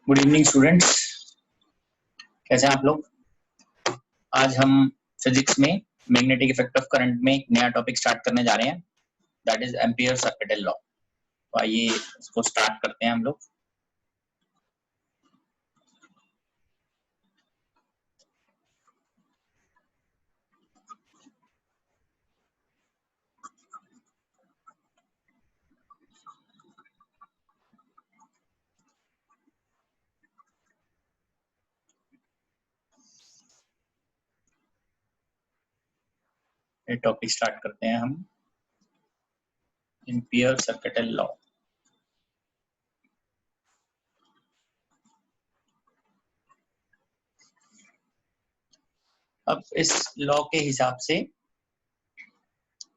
Good evening students, कैसे हैं आप लोग। आज हम फिजिक्स में मैग्नेटिक इफेक्ट ऑफ करंट में एक नया टॉपिक स्टार्ट करने जा रहे हैं, that is ampere circuital law. तो आइए इसको स्टार्ट करते हैं हम लोग। ये टॉपिक स्टार्ट करते हैं हम, एम्पियर सर्किटल लॉ। अब इस लॉ के हिसाब से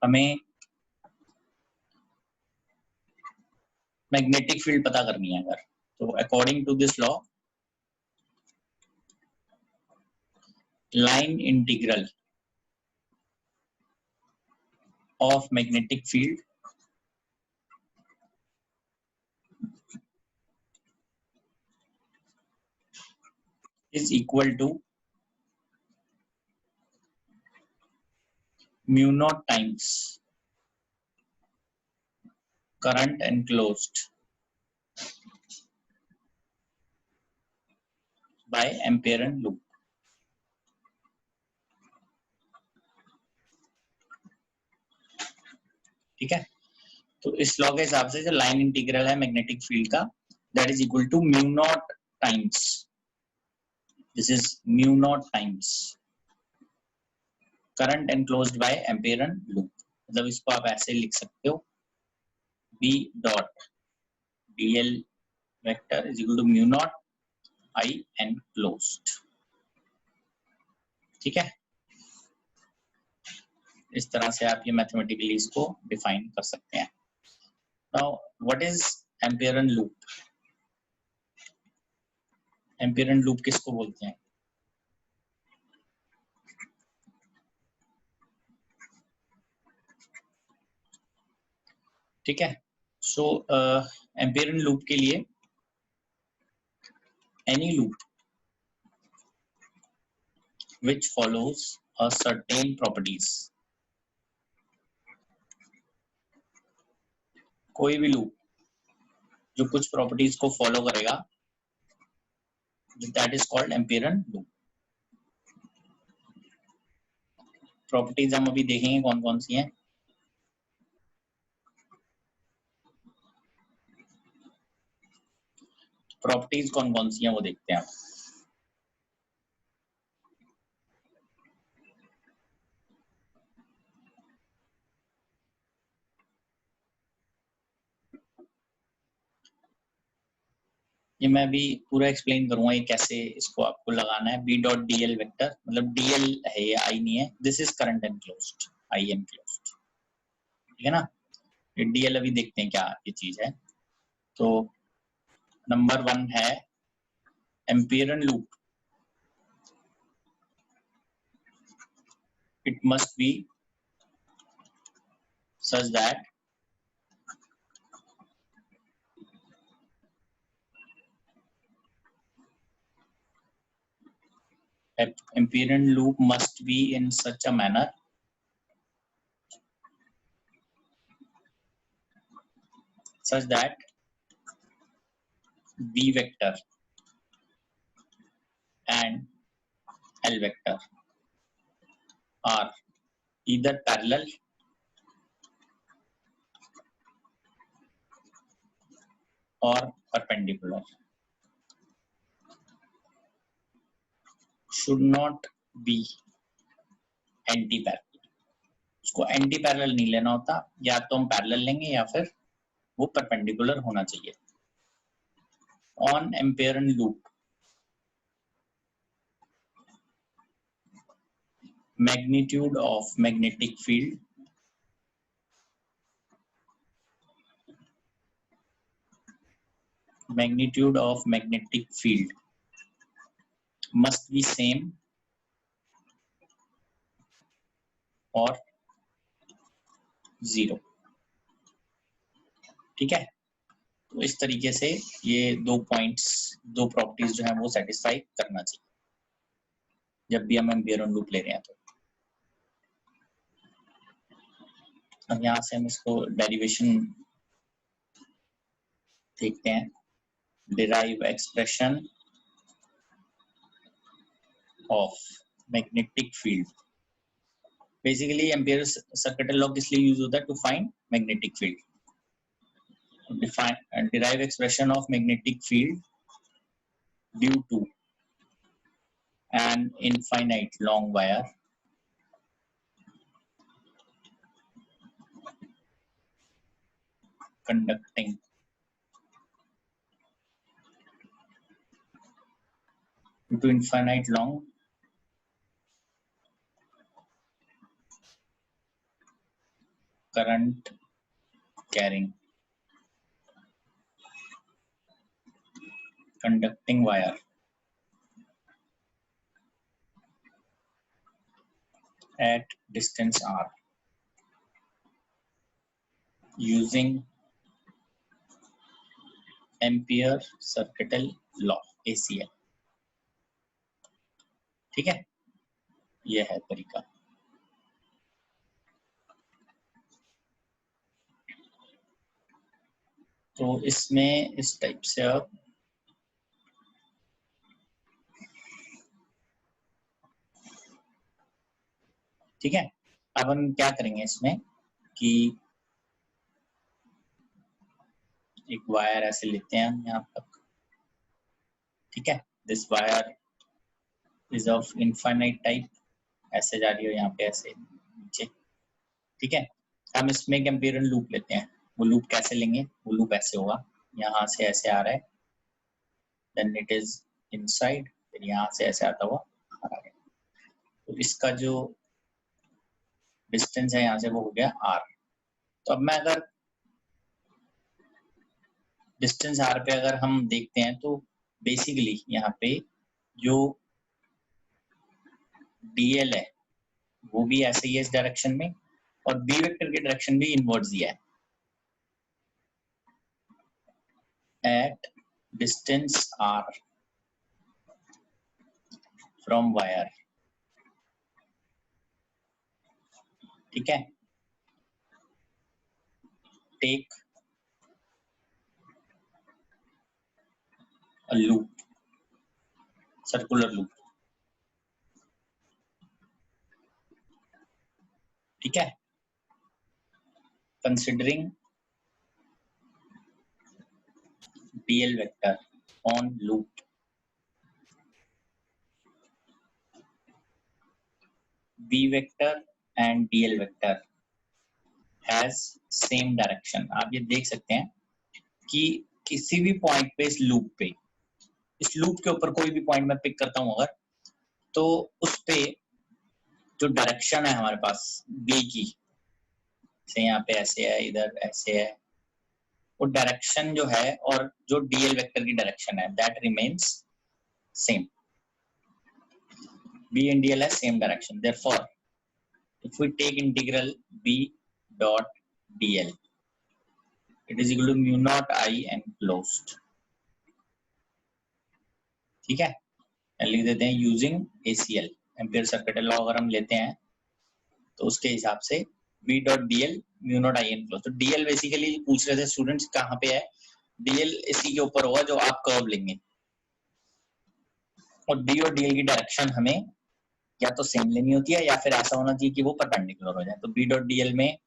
हमें मैग्नेटिक फील्ड पता करनी है। अगर तो according to this law, line integral of magnetic field is equal to mu naught times current enclosed by ampere and loop। ठीक है, तो इस लॉ के हिसाब से जो लाइन इंटीग्रल है मैग्नेटिक फील्ड का, that is equal to mu naught times, this is mu naught times current enclosed by ampere and loop. मतलब इसको आप ऐसे लिख सकते हो, B dot DL vector is equal to mu not I enclosed. ठीक है, इस तरह से आप ये मैथमेटिकली इसको डिफाइन कर सकते हैं। Now what is ampere and loop? Ampere and loop किसको बोलते हैं? ठीक है, सो एम्पियर एंड लूप के लिए any loop which follows a certain properties, कोई भी लूप जो कुछ प्रॉपर्टीज को फॉलो करेगा, that is called ampere and loop. Properties हम अभी देखेंगे कौन कौन सी हैं। प्रॉपर्टीज कौन कौन सी हैं वो देखते हैं। ये मैं भी पूरा एक्सप्लेन करूंगा, ये कैसे इसको आपको लगाना है। बी डॉट डीएल वेक्टर, मतलब डीएल है ये, आई नहीं है। This is current enclosed, I enclosed. ठीक है ना, ये डीएल अभी देखते हैं क्या ये चीज है। तो नंबर 1 है ampere and loop, it must be such that ampere loop must be in such a manner such that B vector and L vector are either parallel or perpendicular, should not be anti-parallel। उसको anti parallel नहीं लेना होता, या तो हम parallel लेंगे या फिर वो परपेंडिकुलर होना चाहिए। On ampere and loop, magnitude of magnetic field must be same or 0। ठीक है, तो इस तरीके से ये दो प्रॉपर्टीज जो है वो सेटिस्फाई करना चाहिए जब भी हम एम्पियर ऑन लूप ले रहे हैं। तो अब यहाँ से हम इसको डेरिवेशन देखते हैं। Derive expression of magnetic field. Basically ampere circuit law किस लिए यूज होता है? To find magnetic field. Derive expression of magnetic field due to an infinite long wire conducting due to infinite long current carrying conducting wire at distance r using ampere circuital law ACL। ठीक है, यह है तरीका। तो इसमें इस type से अब ठीक है, अब हम क्या करेंगे इसमें कि एक वायर ऐसे लेते हैं हम यहाँ तक। ठीक है, this wire is of infinite type, ऐसे जा रही हो यहाँ पे ऐसे नीचे। ठीक है, हम इसमें एक एम्पियर लूप लेते हैं। वो लूप कैसे लेंगे? वो लूप ऐसे होगा, यहाँ से ऐसे आ रहा है, देन इट इज इनसाइड, फिर यहाँ से ऐसे आता हुआ आ रहा है। तो इसका जो डिस्टेंस है यहाँ से वो हो गया r। तो अब मैं अगर डिस्टेंस r पे अगर हम देखते हैं तो बेसिकली यहाँ पे जो dl है वो भी ऐसे ही है इस डायरेक्शन में, और b वेक्टर की डायरेक्शन भी इनवर्ड्स दिया है। At distance r from wire. ठीक है, take a loop, circular loop. ठीक है, considering dl vector on loop, b vector and dl vector has same direction। आप ये देख सकते हैं कि किसी भी पॉइंट पे, इस लूप के ऊपर कोई भी पॉइंट मैं पिक करता हूं अगर, तो उस पे जो डायरेक्शन है हमारे पास b की, से यहाँ पे ऐसे है, इधर ऐसे है, वो डायरेक्शन जो है और जो dl वेक्टर की डायरेक्शन है that remains same. b and dl has same direction, therefore if we take integral b dot dl, it is equal to mu naught I enclosed। ठीक है, लिख देते हैं using ACL, ampere circuital law अगर हम लेते हैं तो उसके हिसाब से b dot dl mu not I enclosed। तो dl बेसिकली पूछ रहे थे स्टूडेंट्स कहाँ पे है, dl इसी के ऊपर होगा जो आप कर्व लेंगे, और d और dl की डायरेक्शन हमें या तो सेम लेनी होती है या फिर ऐसा होना चाहिए कि वो परपेंडिकुलर हो जाए। तो b डॉट dl में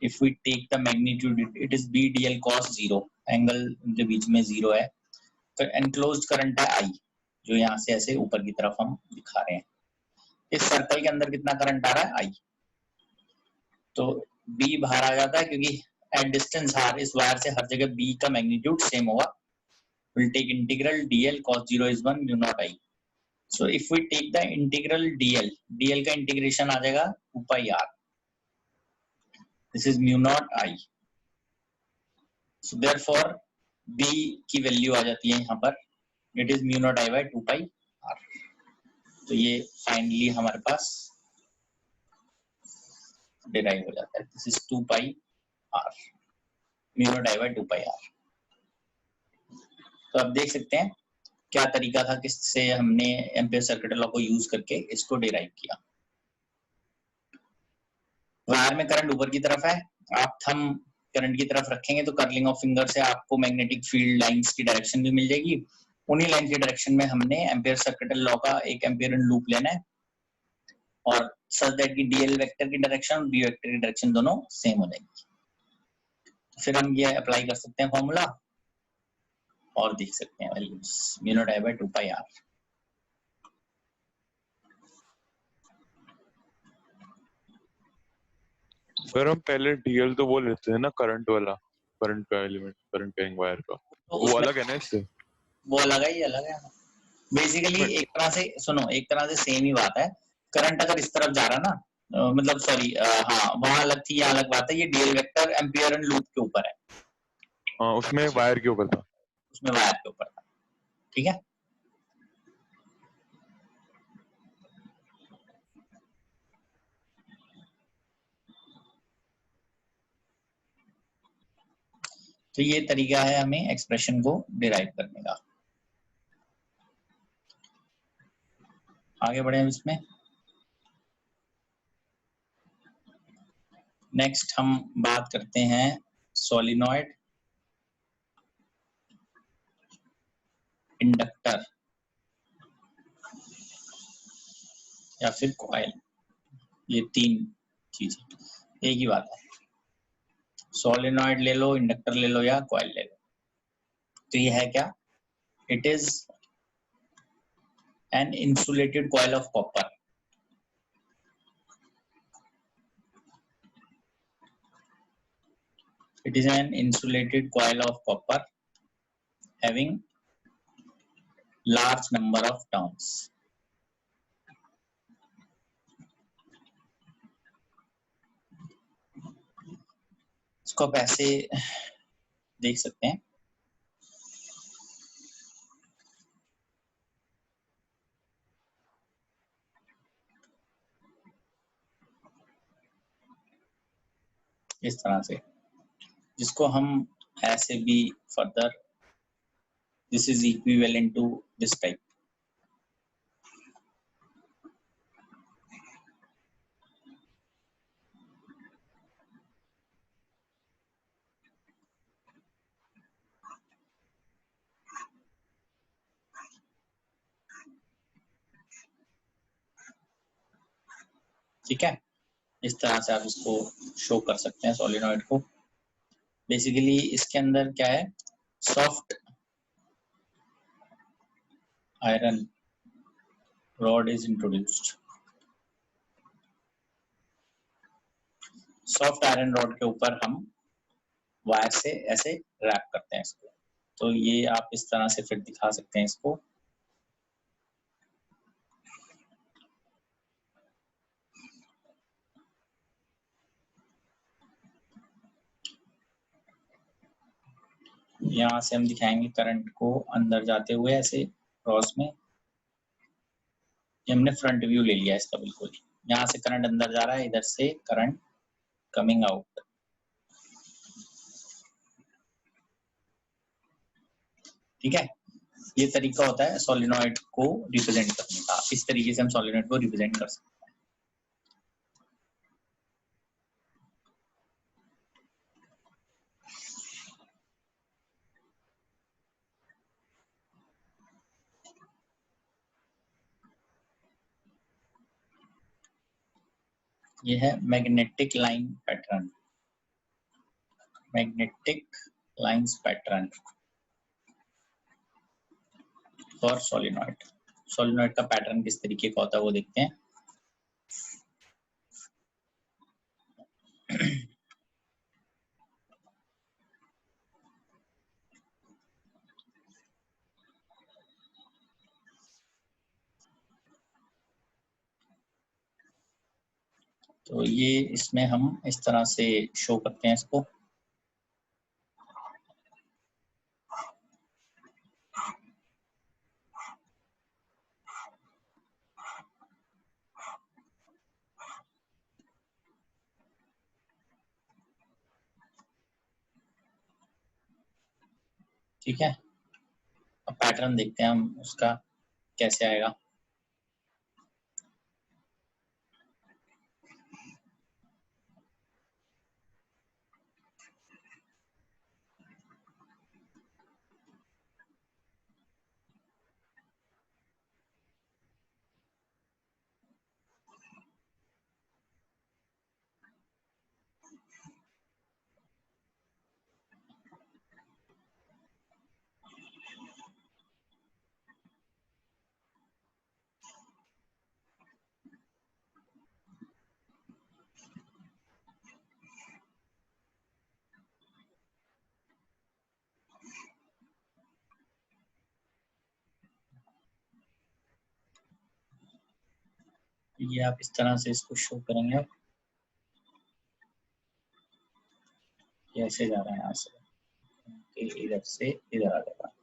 if we take the magnitude, it is b dl cos 0, angle उनके बीच में 0 है। तो एनक्लोज्ड करंट है I, जो यहाँ से ऐसे ऊपर की तरफ हम दिखा रहे हैं। इस सर्कल के अंदर कितना करंट आ रहा है I, तो b बाहर आ जाता है क्योंकि एट डिस्टेंस r इस वायर से हर जगह b का मैग्नीट्यूड सेम होगा। we'll take integral dl cos 0 is 1 mu naught I। so if we take the integral dl का इंटीग्रेशन आ जाएगा 2 pi r, this is mu naught I। so therefore b की value आ जाती है यहाँ पर, it is mu naught I by 2 pi r। तो ये finally हमारे पास डिराइव हो जाता है, this is 2 pi r, mu naught I by 2 pi r। तो आप देख सकते हैं क्या तरीका था, किससे हमने एम्पियर सर्किट लॉ को यूज करके इसको डिराइव किया। वायर में करंट ऊपर की तरफ है, आप थंब करंट की तरफ रखेंगे तो कर्लिंग ऑफ फिंगर से आपको मैग्नेटिक फील्ड लाइंस की डायरेक्शन भी मिल जाएगी। उन्हीं लाइन की डायरेक्शन में हमने एम्पियर सर्किट लॉ का एक एम्पियर लूप लेना है और सच दैट की डीएल वेक्टर की डायरेक्शन और बी वेक्टर की डायरेक्शन दोनों सेम हो जाएगी। फिर हम ये अप्लाई कर सकते हैं फॉर्मूला और देख सकते हैं values mu not I by 2 pi R. Sir हम पहले डीएल तो वो लेते हैं ना, करंट वाला, करंट का एलिमेंट, करंट कैरिंग वायर का, तो वो अलग है ना इससे? वो अलग है, ये अलग है। बेसिकली एक तरह से सुनो, एक तरह से सेम ही बात है। करंट अगर इस तरफ जा रहा ना, मतलब सॉरी, हाँ वहां अलग थी, यहाँ अलग बात है। ये DL vector ampere and loop के ऊपर है। हाँ, उसमें वायर के ऊपर था, उसमें वायर के ऊपर था। ठीक है, तो ये तरीका है हमें एक्सप्रेशन को डिराइव करने का। आगे बढ़े हम इसमें। नेक्स्ट हम बात करते हैं सोलिनॉइड, इंडक्टर या फिर कॉइल। ये तीन चीजें एक ही बात है। सोलिनॉइड ले लो, इंडक्टर ले लो या कॉइल ले लो। तो ये है क्या? It is an insulated coil of copper. It is an insulated coil of copper having large number of turns. इसको आप ऐसे देख सकते हैं। इस तरह से, जिसको हम ऐसे भी further, this is equivalent to this type. ठीक है, इस तरह से आप इसको शो कर सकते हैं सोलिनॉइड को। बेसिकली इसके अंदर क्या है, soft iron rod is introduced. Soft iron rod के ऊपर हम वायर से ऐसे रैप करते हैं इसको। तो ये आप इस तरह से फिर दिखा सकते हैं इसको। यहाँ से हम दिखाएंगे करंट को अंदर जाते हुए ऐसे क्रॉस में। ये हमने फ्रंट व्यू ले लिया इसका बिल्कुल। यहाँ से करंट अंदर जा रहा है, इधर से करंट कमिंग आउट। ठीक है, ये तरीका होता है सोलिनॉइड को रिप्रेजेंट करने का। इस तरीके से हम सोलिनॉइड को रिप्रेजेंट कर सकते हैं। ये है magnetic line pattern, magnetic lines pattern for solenoid. Solenoid का पैटर्न किस तरीके का होता है वो देखते हैं। तो ये इसमें हम इस तरह से शो करते हैं इसको। ठीक है, पैटर्न देखते हैं हम उसका कैसे आएगा। ये आप इस तरह से इसको शो करेंगे, कैसे जा रहा है यहाँ से, इधर से इधर आ जाएगा।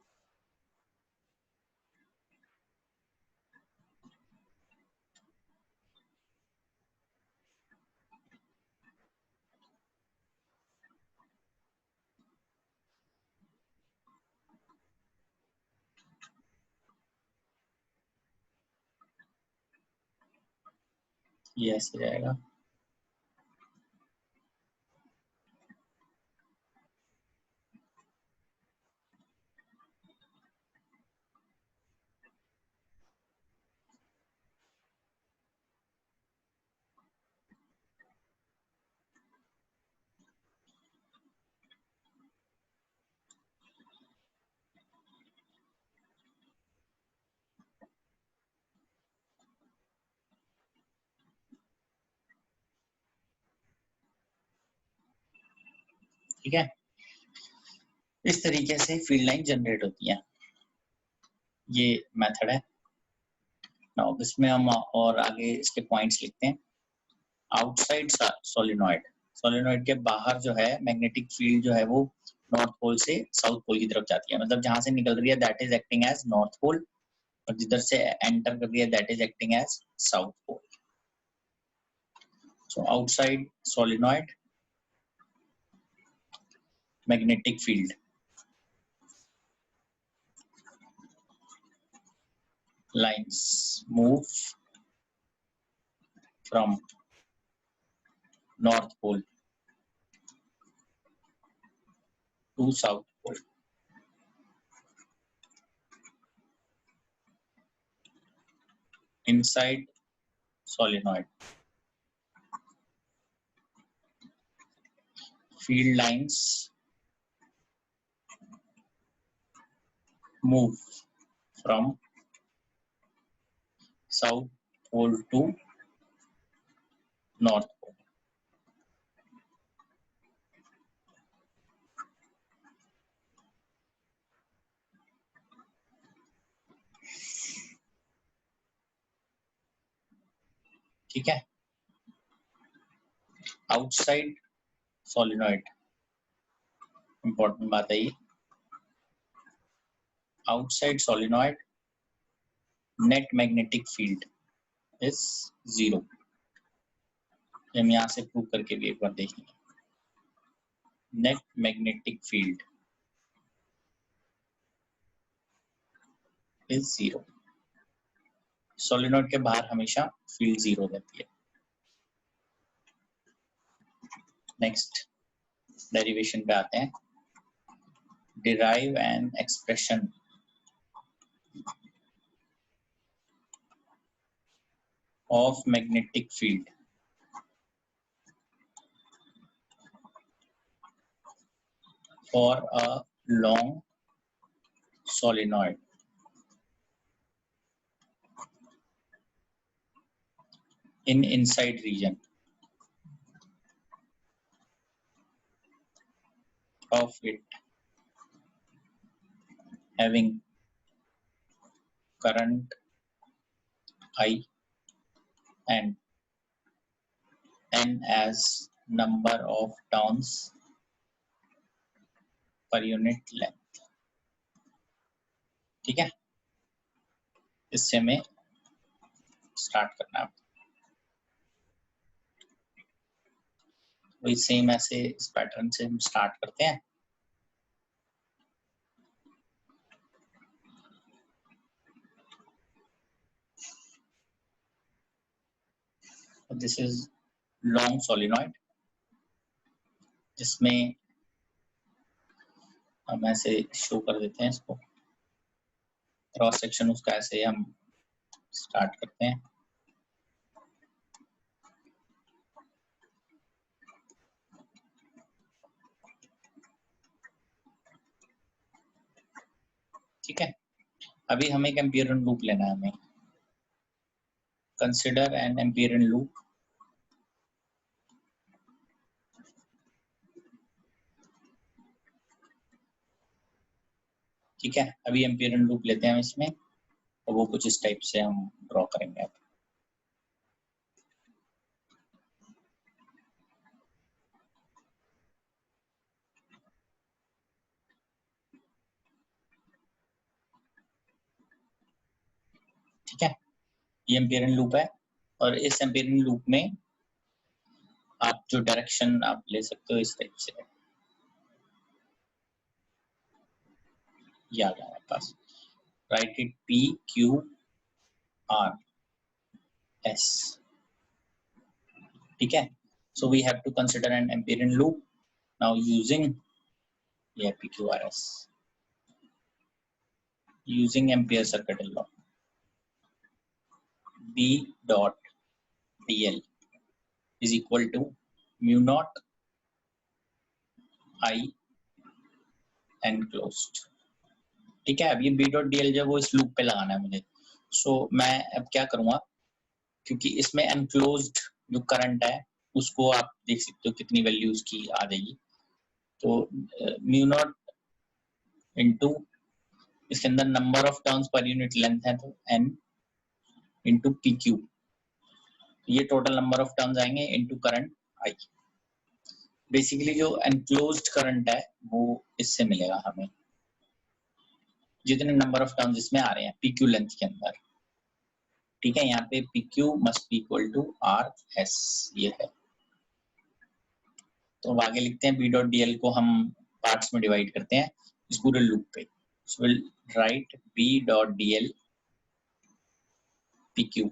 ये ऐसे जाएगा, ठीक है। इस तरीके से फील्ड लाइन जनरेट होती है, ये मेथड है। नाउ इसमें हम और आगे इसके पॉइंट्स लिखते हैं। आउटसाइड सोलिनॉइड, सोलिनॉइड के बाहर जो है मैग्नेटिक फील्ड जो है वो नॉर्थ पोल से साउथ पोल की तरफ जाती है, मतलब जहां से निकल रही है that is acting as north pole, और जिधर से एंटर कर रही है that is acting as south pole. So outside solenoid magnetic field lines move from north pole to south pole. Inside solenoid, field lines move from south pole to north pole. ठीक है। Outside solenoid, important बात है ये। Outside solenoid net magnetic field is 0। हम यहाँ से prove करके भी एक बार देखेंगे। Net magnetic field is 0। Solenoid के बाहर हमेशा फील्ड 0 रहती है। नेक्स्ट डेरिवेशन पे आते हैं। Derive an expression of magnetic field for a long solenoid in inside region of it having current I and n as number of turns per unit length। ठीक है, इससे हमें स्टार्ट करना है। वही सेम ऐसे इस पैटर्न से हम स्टार्ट करते हैं। दिस इज लॉन्ग सोलिनॉइड, जिसमें हम ऐसे शो कर देते हैं इसको, क्रॉस सेक्शन उसका ऐसे हम स्टार्ट करते हैं। ठीक है, अभी हमें एक एम्पियरन लूप लेना है, हमें कंसिडर एन एम्पियरन लूप। ठीक है, अभी एम्पियरन लूप लेते हैं हम इसमें, और वो कुछ इस टाइप से हम ड्रॉ करेंगे अब। ठीक है, ये एम्पियरन लूप है, और इस एम्पियरन लूप में आप जो डायरेक्शन आप ले सकते हो इस टाइप से, ये आ गया हमारे पास, write it P Q R S। ठीक है, so we have to consider an Amperian loop now using PQRS, using Ampere circuital law. B dot dl is equal to mu naught I enclosed। ठीक है, अब ये B dot dl जो वो इस loop पे लगाना है मुझे, so मैं अब क्या करूँगा, क्योंकि इसमें enclosed जो करंट है उसको आप देख सकते हो कितनी वैल्यू उसकी आ जाएगी, तो म्यू नॉट इंटू इसके अंदर number of turns per unit length है तो n इंटू पी क्यू, ये टोटल नंबर ऑफ टर्न्स आएंगे इंटू करंट I। बेसिकली जो एनक्लोज्ड करंट है वो इससे मिलेगा हमें, जितने नंबर ऑफ टर्न्स इसमें आ रहे हैं पी क्यू लेंथ के अंदर। ठीक है, यहाँ पे P Q must be equal to R S, ये है। तो अब आगे लिखते हैं, बी डॉट डी एल को हम पार्ट्स में डिवाइड करते हैं इस पूरे लूप पे। So we'll write B dot D L P Q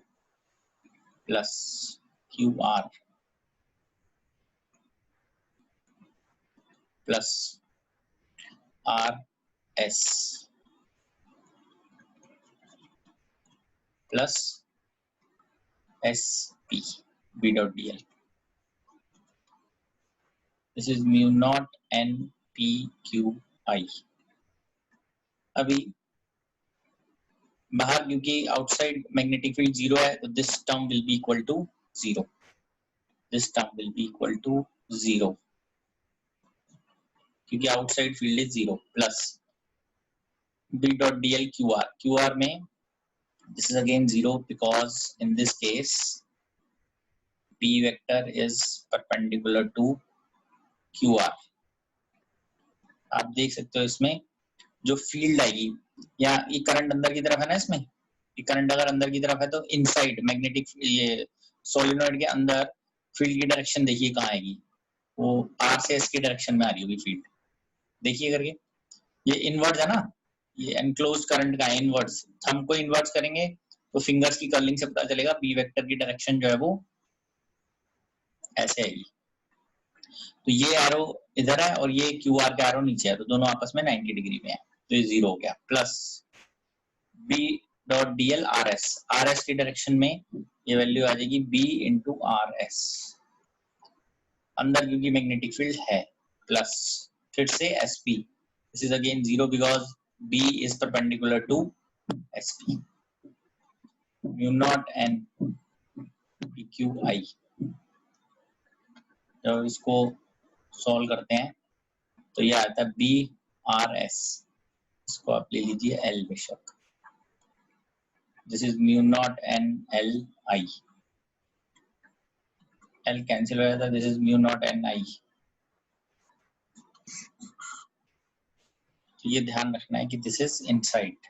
plus Q R plus R S plus S P B dot D L. This is mu naught N P Q I. अभी बाहर क्योंकि outside magnetic field 0 है तो this term will be equal to 0, this term will be equal to 0 क्योंकि outside field is 0 plus b dot dl qr में this is again 0 because in this case b vector is perpendicular to qr। आप देख सकते हो इसमें जो field आएगी, या ये करंट अंदर की तरफ है ना, इसमें ये करंट अगर अंदर की तरफ है तो इनसाइड मैग्नेटिक ये सोलिनॉइड के अंदर फील्ड की डायरेक्शन देखिए कहाँ आएगी, वो आर से एस की डायरेक्शन में आ रही होगी फील्ड, देखिए करके। ये इनवर्ड्स है ना, ये एनक्लोज्ड करंट का है इनवर्ड्स, थंब को इनवर्ड्स करेंगे तो फिंगर्स की कर्लिंग से पता चलेगा बी वेक्टर की डायरेक्शन जो है वो ऐसे आएगी। तो ये एरो इधर है और ये क्यू आर का एरो नीचे है, तो दोनों आपस में 90 डिग्री में है, तो ये 0 हो गया। Plus B dot D L R S की डायरेक्शन में ये वैल्यू आ जाएगी बी इंटू आर एस, अंदर क्योंकि मैग्नेटिक फील्ड है, प्लस फिर से S P, this is again 0 because B is perpendicular to SP, mu naught n PQI। जब इसको सॉल्व करते हैं तो ये आता है BRS, इसको आप ले लीजिए L बेशक, this is mu naught n LI, L cancel हो जाता है, this is mu naught n I। तो ये ध्यान रखना है कि this is inside.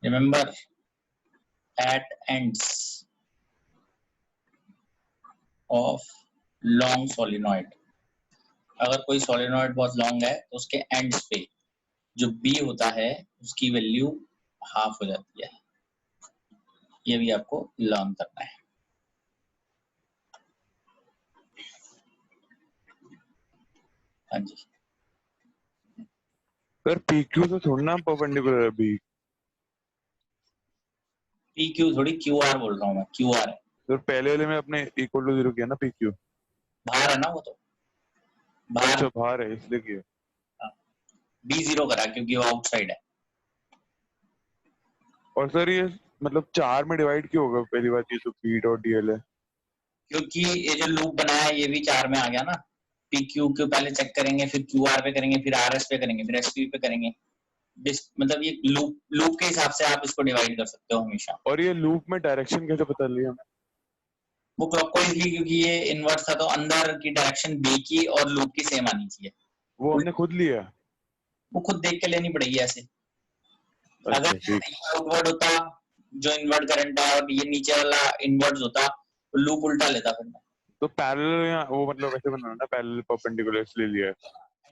Remember at ends of long solenoid, अगर कोई सोलिनॉइड बहुत लॉन्ग है तो उसके एंड्स पे जो B होता है उसकी वैल्यू हाफ हो जाती है। ये भी आपको लर्न करना है। हाँ जी, सर PQ तो थोड़ा ना परपेंडिकुलर है B। पी क्यू थोड़ी क्यू आर बोल रहा हूँ मैं, क्यू आर है, सर पहले वाले में अपने इक्वल टू 0 किया ना PQ। बाहर है ना वो तो, बाहर। अच्छा बाहर है इसलिए किया। बी जीरो करा क्योंकि वो आउटसाइड है। और सर ये मतलब 4 में डिवाइड क्यों होगा? पहली बात ये तो B.DL है। क्योंकि ये जो लूप बनाया है ये भी 4 में आ गया ना। पी क्यू क्यू पहले चेक करेंगे, फिर क्यू आर पे करेंगे, फिर आर एस पे करेंगे, फिर एस पी पे करेंगे। मतलब ये लूप लूप के हिसाब से आप इसको डिवाइड कर सकते हो हमेशा। और ये लूप में डायरेक्शन कैसे पता लिया हमें? वो क्लॉकवाइज ली क्योंकि ये इनवर्स था, तो अंदर की डायरेक्शन बी की और लूप की सेम आनी चाहिए। वो हमने खुद लिया। वो खुद देख के लेनी पड़ेगी ऐसे। अच्छा अगर ठीक। आउटवर्ड होता जो इनवर्ट करंट है और ये नीचे वाला इनवर्ट होता तो लूप उल्टा लेता फिर मैं। तो पैरेलल या वो मतलब वैसे बनाना ना, पैरेलल परपेंडिकुलर इसलिए लिया है।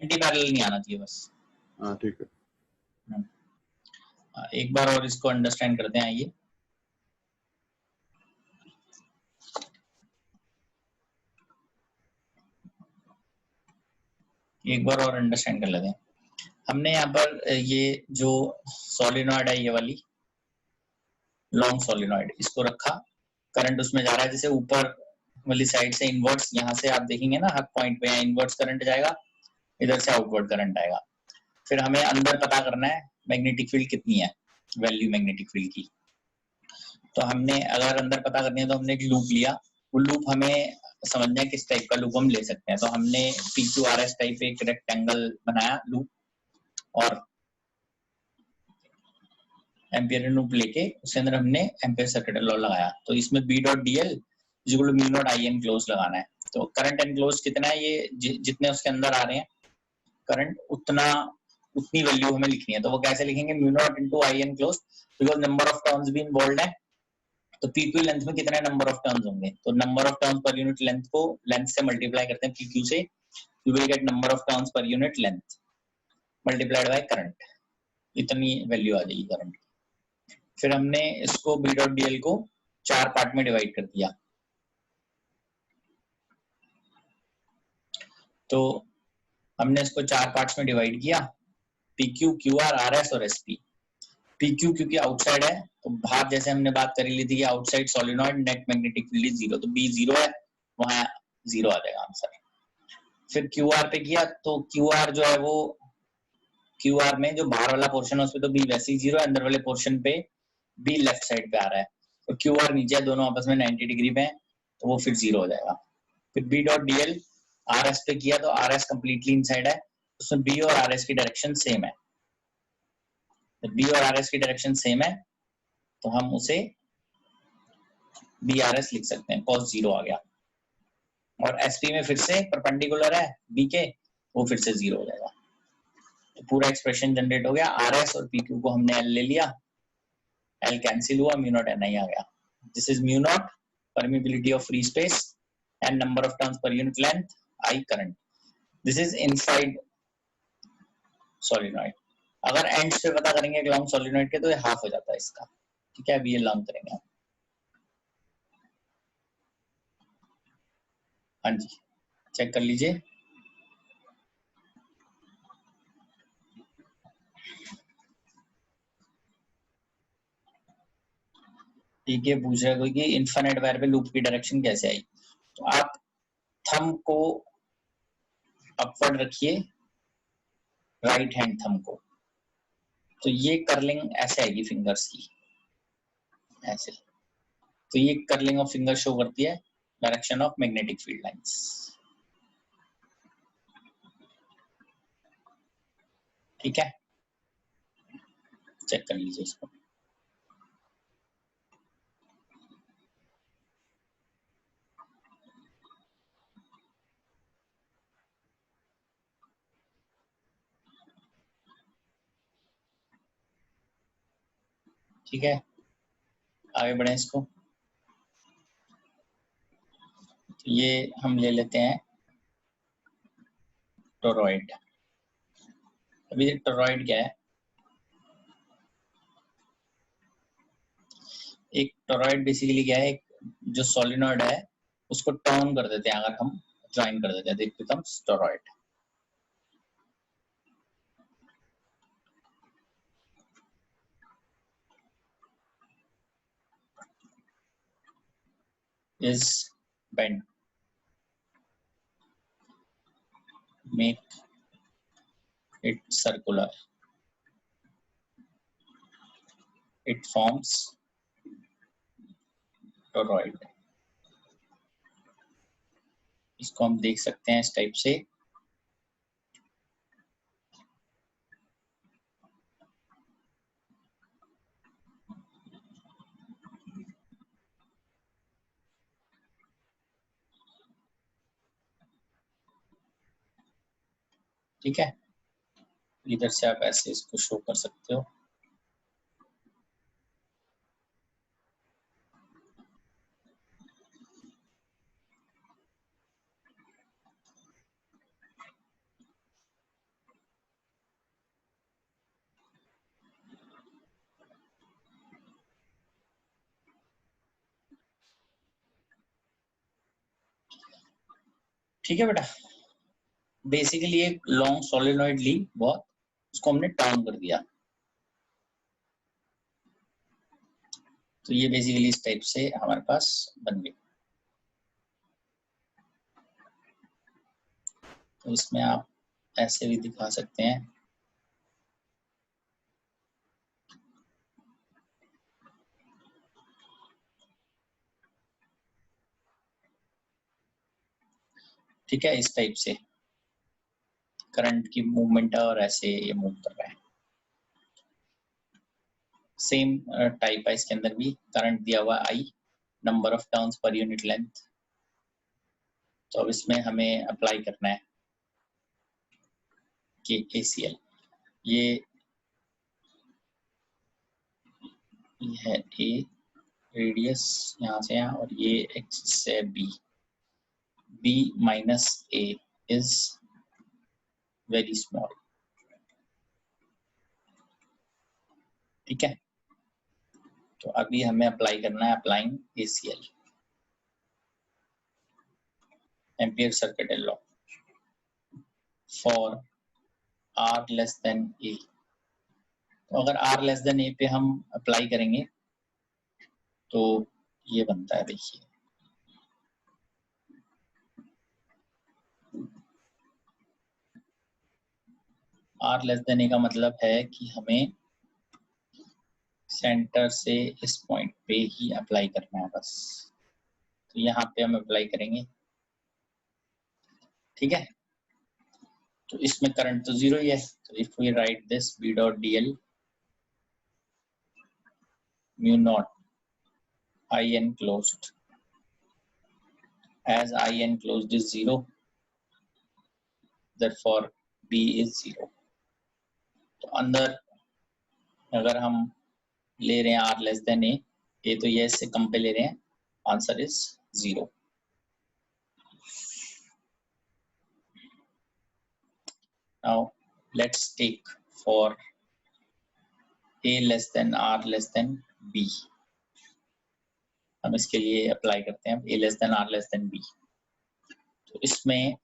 एंटी पैरेलल नहीं आना चाहिए बस। हाँ ठीक है। एक बार और इसको अंडरस्टैंड करते हैं, आइए। एक बार और अंडरस्टैंड कर लेते हैं। हमने यहाँ पर ये जो सोलिनॉइड है, ये वाली लॉन्ग सोलिनॉइड, इसको रखा, करंट उसमें जा रहा है, जैसे ऊपर वाली साइड से इनवर्ट्स, यहाँ से आप देखेंगे ना हर पॉइंट पे यहाँ इनवर्ट्स करंट जाएगा, इधर से आउटवर्ड करंट आएगा। फिर हमें अंदर पता करना है मैग्नेटिक फील्ड कितनी है, वैल्यू मैग्नेटिक फील्ड की। तो हमने अगर अंदर पता करनी है तो हमने एक लूप लिया, वो लूप हमें समझना है किस टाइप का लूप हम ले सकते हैं। तो हमने P Q R S type एक रेक्टेंगल बनाया लूप, और एम्पियर लूप लेके उसके अंदर हमने एम्पियर सर्किट लॉ लगाया। तो इसमें B dot D L equal mu not I enclosed लगाना है। तो करंट एनक्लोज कितना है, ये जितने उसके अंदर आ रहे हैं करंट, उतना उतनी वैल्यू हमें लिखनी है। तो वो कैसे लिखेंगे, mu naught into I enclosed, because number of turns भी इन्वॉल्व है। तो पीक्यू लेंथ में कितने नंबर ऑफ टर्न्स होंगे, तो number of turns per unit length को लेंथ से मल्टीप्लाई करते हैं पीक्यू से, you will get number of turns per unit length multiplied by current, इतनी वैल्यू आ जाएगी करंट। फिर हमने इसको बी डॉट डी एल को 4 पार्ट में डिवाइड कर दिया। तो हमने इसको 4 पार्ट्स में डिवाइड किया, P Q, Q R, R S और एस पी। पी क्यू क्योंकि आउटसाइड है, तो बाहर जैसे हमने बात करी ली थी कि outside solenoid net magnetic field is 0, तो बी 0 है, वहां 0 आ जाएगा आंसर। फिर क्यू आर पे किया, तो क्यू आर जो है वो, क्यू आर में जो बाहर वाला पोर्शन है उसपे तो बी वैसे ही 0 है, अंदर वाले पोर्शन पे बी लेफ्ट साइड पे आ रहा है, तो क्यू आर नीचे, दोनों आपस में 90 डिग्री पे है, तो वो फिर 0 हो जाएगा। फिर B dot D L R S पे किया, तो आर एस कम्प्लीटली इनसाइड है, उसमें बी और आर एस की डायरेक्शन सेम है। बी और आर एस की डायरेक्शन सेम है तो हम उसे बी आर एस लिख सकते हैं, cos 0 आ गया। और एस पी में फिर से परपेंडिकुलर है बी के, वो फिर से 0 हो जाएगा। तो पूरा एक्सप्रेशन जनरेट हो गया, आर एस और पी क्यू को हमने एल ले लिया, एल कैंसिल हुआ, म्यू नॉट एन आई आ गया। This is mu not permeability of free space and number of turns per unit length, I current. This is inside solenoid. अगर ends पे पता करेंगे लॉन्ग सोलिनॉइड के, तो ये हाफ हो जाता है इसका। ठीक है, अभी ये लर्न करेंगे। हाँ जी, चेक कर लीजिए। ठीक है, पूछ रहा है कोई कि इनफाइनाइट वायर पे लूप की डायरेक्शन कैसे आई। तो आप थंब को अपवर्ड रखिए, राइट हैंड थंब को, तो ये कर्लिंग ऐसे आएगी फिंगर्स की, ऐसे। तो ये कर्लिंग ऑफ फिंगर शो करती है direction of magnetic field lines. ठीक है, चेक कर लीजिए इसको। ठीक है, आगे बढ़े इसको। तो ये हम ले लेते हैं टोरॉइड। अभी ये टोरॉइड क्या है, एक टॉरॉइड बेसिकली क्या है, एक जो सोलिनॉइड है उसको टर्न कर देते हैं, अगर हम ज्वाइन कर देते हैं तो it becomes torrid. is bent, make it circular, it forms toroid। इसको हम देख सकते हैं इस टाइप से। ठीक है, इधर से आप ऐसे इसको शो कर सकते हो। ठीक है बेटा, बेसिकली एक लॉन्ग सोलिनॉइड ली बहुत, उसको हमने टर्न कर दिया, तो ये बेसिकली इस टाइप से हमारे पास बन गई। तो इसमें आप ऐसे भी दिखा सकते हैं। ठीक है, इस टाइप से करंट की मूवमेंट है और ऐसे ये मूव कर रहा है। सेम टाइप है इसके अंदर भी, करंट दिया हुआ I, number of turns per unit length. तो अब इसमें हमें अप्लाई करना है कि ACL, ये है A रेडियस यहाँ से यहाँ, और ये एक्सिस से B minus A is very small. ठीक है, तो अभी हमें अप्लाई करना है, applying ACL, ampere circuit law for R less then A। तो अगर R लेस देन A पे हम अप्लाई करेंगे तो ये बनता है, देखिए R लेस देन A का मतलब है कि हमें सेंटर से इस पॉइंट पे ही अप्लाई करना है बस। तो यहाँ पे हम अप्लाई करेंगे। ठीक है, तो इसमें करंट तो जीरो ही है, तो if we write this B dot DL mu not I enclosed, as I enclosed is 0, therefore B is 0। तो अंदर अगर हम ले रहे हैं R लेस देन A तो ये इससे कम पे ले रहे हैं, answer is 0। Now let's take for A less than R less than B। हम इसके लिए अप्लाई करते हैं A less than R less than B। तो इसमें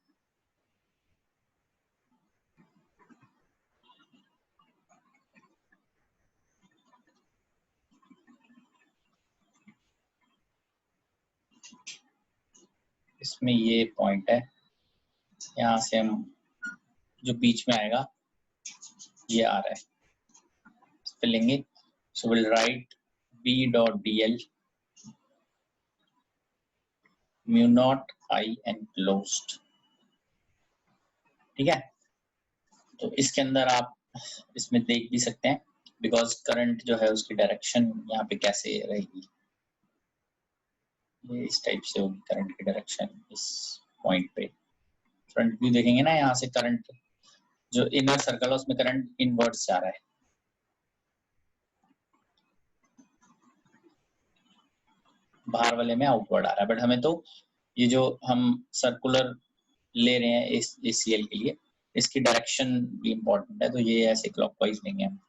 ये पॉइंट है, यहाँ से हम जो बीच में आएगा ये आ रहा है, इस पे लेंगे। सो we'll right B dot DL mu not I enclosed। ठीक है, तो इसके अंदर आप इसमें देख भी सकते हैं, बिकॉज करंट जो है उसकी डायरेक्शन यहाँ पे कैसे रहेगी, ये इस टाइप से होगी करंट की डायरेक्शन। इस पॉइंट पे फ्रंट व्यू देखेंगे ना, यहाँ से करंट जो इनर सर्कल है उसमें करंट इनवर्ड्स जा रहा है, बाहर वाले में आउटवर्ड आ रहा है। बट हमें तो ये जो हम सर्कुलर ले रहे हैं इस ACL के लिए, इसकी डायरेक्शन भी इम्पोर्टेंट है, तो ये ऐसे क्लॉकवाइज लेंगे हम।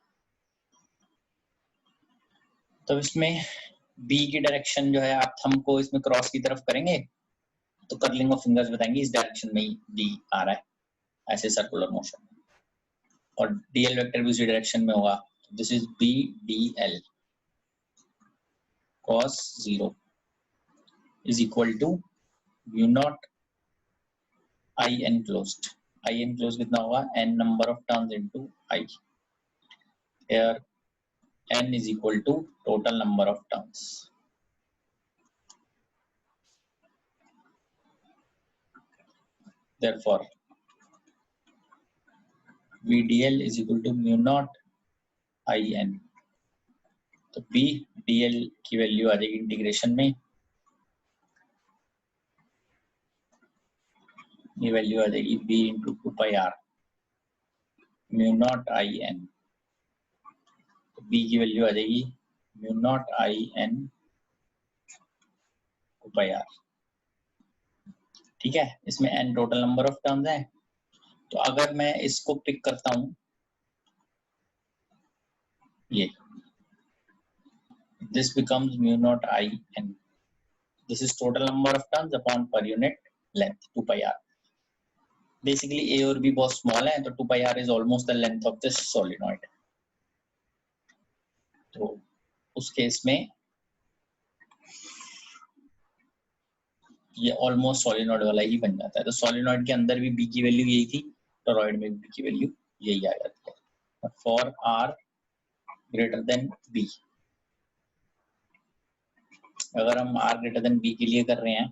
तो इसमें बी की डायरेक्शन जो है आप थंब को इसमें क्रॉस की तरफ करेंगे तो कर्लिंग ऑफ फिंगर्स बताएंगे इस डायरेक्शन में ही बी आ रहा है, ऐसे सर्कुलर मोशन। और डीएल वेक्टर भी उसी डायरेक्शन में होगा, this is B D L cos 0 is equal to mu naught I n closed. I n closed कितना होगा, n number of turns into I. Here n is equal to total number of turns. Therefore VDL is equal to mu naught I n. तो B DL की value आ जाएगी integration में, ये value आ जाएगी B into 2πr mu not I N. तो B की वैल्यू आ जाएगी mu not I N 2πr। ठीक है, इसमें n total number of terms है। तो अगर मैं इसको पिक करता हूं, ये this becomes mu naught I n. This is total number of turns upon per unit length 2πr. Basically A और B बहुत small है, तो 2πr is almost the length of this solenoid. तो उस केस में ये ऑलमोस्ट सोलिनॉइड वाला ही बन जाता है। तो सोलिनॉइड के अंदर भी B की वैल्यू यही थी, टोरॉइड में भी B की वैल्यू यही आ जाती है। For R greater then B, अगर हम R ग्रेटर देन B के लिए कर रहे हैं,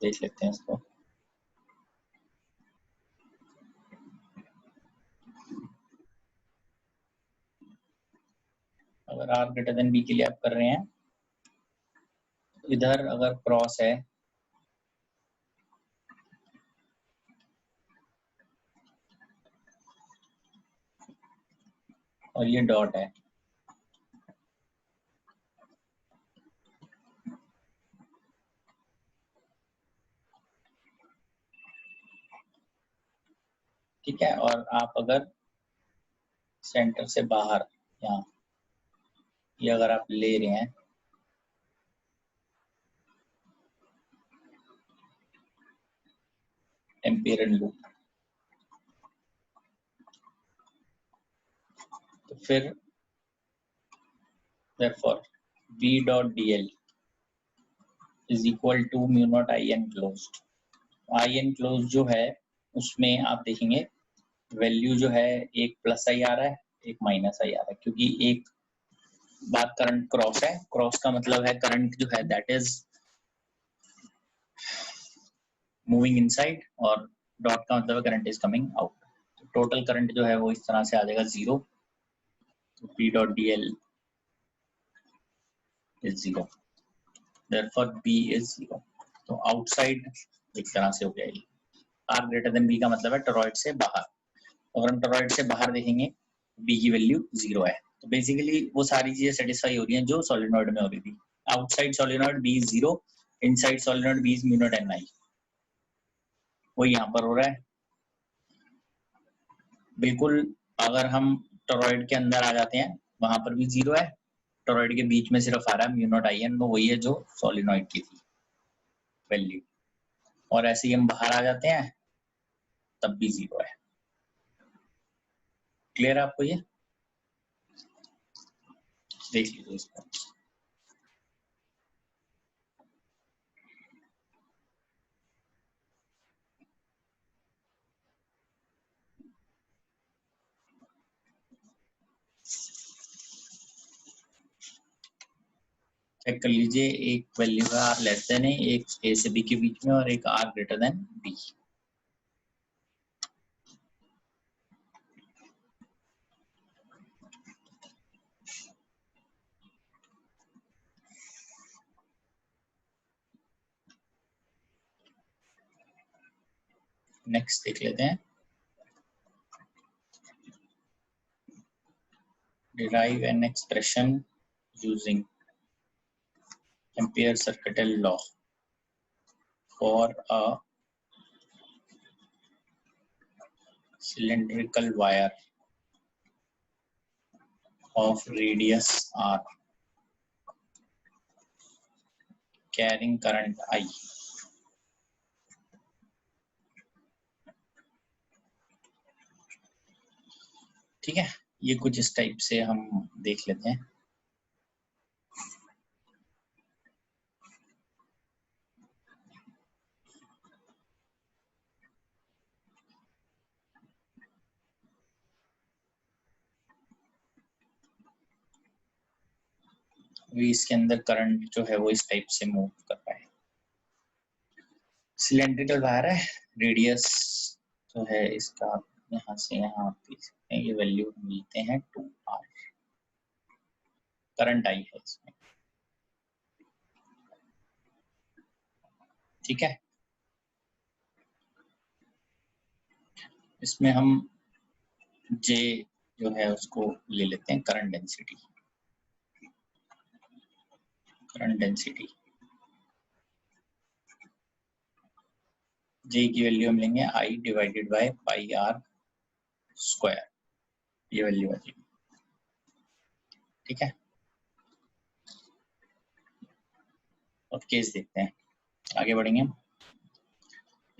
देख लेते हैं इसको। अगर R ग्रेटर देन B के लिए आप कर रहे हैं, इधर अगर क्रॉस है और ये डॉट है, ठीक है, और आप अगर सेंटर से बाहर यहाँ ये अगर आप ले रहे हैं, टेम्पेरल लूप, तो फिर therefore B dot dl is equal to mu naught I n closed. I n closed जो है उसमें आप देखेंगे वैल्यू जो है एक प्लस आई आ रहा है, एक माइनस आई आ रहा है, क्योंकि एक बात करंट क्रॉस है, क्रॉस का मतलब है करंट जो है दैट इज मूविंग इनसाइड, और डॉट का मतलब current is coming out. Total current जो है वो इस तरह से आ जाएगा 0, तो P dot dl is 0, therefore B is 0। तो आउटसाइड एक तरह से हो गया ये। R ग्रेटर देन B का मतलब है टोरॉइड से बाहर। अगर हम टोरॉइड से बाहर देखेंगे B की वैल्यू 0 है, तो बेसिकली वो सारी चीजें सेटिस्फाई हो रही हैं जो सोलिनॉइड में हो रही थी। Outside solenoid B is 0, inside solenoid B is mu naught n I, वो यहाँ पर हो रहा है। बिल्कुल अगर हम टोरॉइड के अंदर आ जाते हैं, वहां पर भी 0 है, टोरॉइड के बीच में सिर्फ आ रहा है म्यू नॉट आई एन, वो वही है जो सोलिनॉइड की थी वैल्यू, और ऐसे ही हम बाहर आ जाते हैं तब भी 0 है। क्लियर है आपको ये? देख लीजिए इसको। चेक कर लीजिए, एक वैल्यू का R लेस देन है, एक A से B के बीच में, और एक R greater then B। Next देख लेते हैं, derive an expression using Ampere-Circuital law for a cylindrical wire of radius R carrying current I। ठीक है, ये कुछ इस टाइप से हम देख लेते हैं। अभी इसके अंदर करंट जो है वो इस टाइप से मूव कर रहा है। सिलेंड्रिकल वायर है, रेडियस जो है इसका यहाँ से यहाँ आप देख सकते हैं, ये वैल्यू मिलते हैं 2R। करंट आई है इसमें, ठीक है। इसमें हम J जो है उसको ले लेते हैं current density. Current density J की वैल्यू हम लेंगे I divided by pi R square, ये वैल्यू आ जाएगी, ठीक है। अब केस देखते हैं, आगे बढ़ेंगे हम।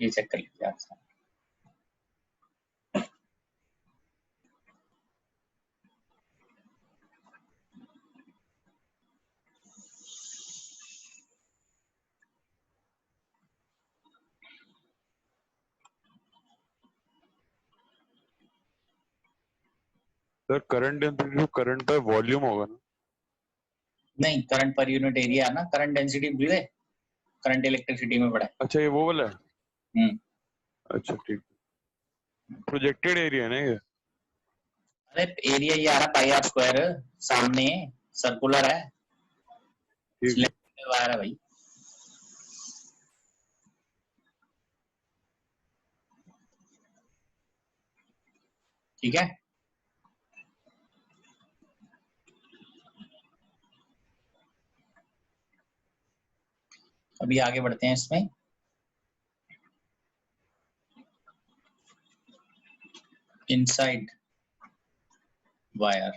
ये चेक कर लीजिए आप। सर करंट डेंसिटी करंट पर वॉल्यूम होगा ना? नहीं, करंट पर यूनिट एरिया है ना, करंट डेंसिटी भूल गए, करंट इलेक्ट्रिसिटी में पढ़ा है। अच्छा, ये वो वाला है। अच्छा ठीक, प्रोजेक्टेड एरिया है ना ये? अरे एरिया ये आ रहा पाई आर स्क्वायर, सामने सर्कुलर है, सिलेंड्रिकल वायर है भाई। ठीक है, अभी आगे बढ़ते हैं इसमें। इनसाइड वायर,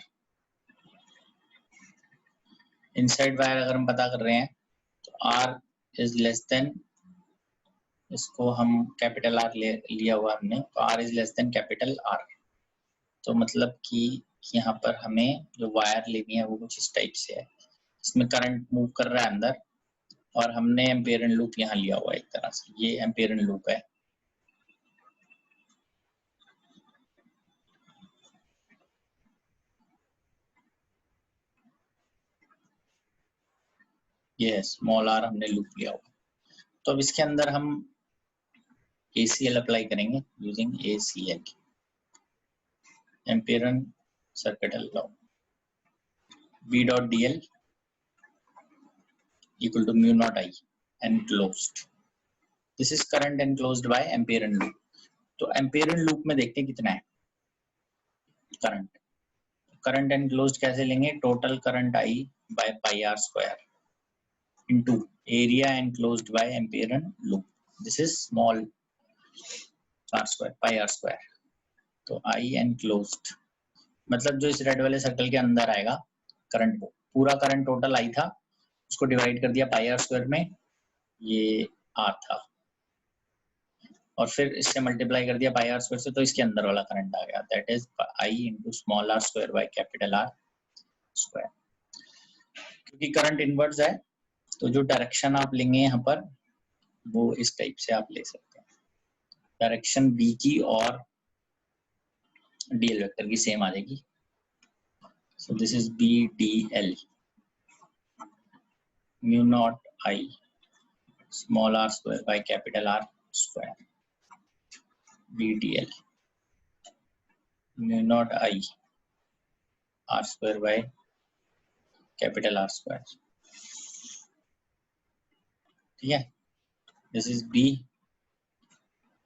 इनसाइड वायर अगर हम पता कर रहे हैं तो R इज लेस देन, इसको हम कैपिटल R लिया हुआ हमने, तो R is less than capital R। तो मतलब कि यहाँ पर हमें जो वायर लेनी है वो कुछ इस टाइप से है, इसमें करंट मूव कर रहा है अंदर, और हमने एम्पेयरन लूप यहाँ लिया हुआ है एक तरह से, ये एम्पेयरन लूप है। ये स्मॉल r हमने लूप लिया हुआ। तो अब इसके अंदर हम ACL अप्लाई करेंगे using ACL, Amperean circuital law. B dot DL equal to mu not I enclosed, this is current enclosed by Amperean loop. तो एम्पेयरन लूप में देखते हैं कितना है करंट। करंट एनक्लोज्ड कैसे लेंगे, total current I by pi R square into area enclosed by ampere loop, this is small r square pi r square। तो I enclosed मतलब जो इस रेड वाले सर्कल के अंदर आएगा करंट, को पूरा करंट टोटल I था, उसको डिवाइड कर दिया पाई आर स्क्वायर में, ये R था, और फिर इससे मल्टीप्लाई कर दिया पाई आर स्क्वायर से, तो इसके अंदर वाला करंट आ गया, that is I into small r square by capital R square. क्योंकि करंट इनवर्स है तो जो डायरेक्शन आप लेंगे यहाँ पर वो इस टाइप से आप ले सकते हैं, डायरेक्शन B की और DL वेक्टर की सेम आ जाएगी। So this is BDL mu naught I small r square by capital R square, BDL mu naught I r square by capital R square. ठीक है, दिस इज B,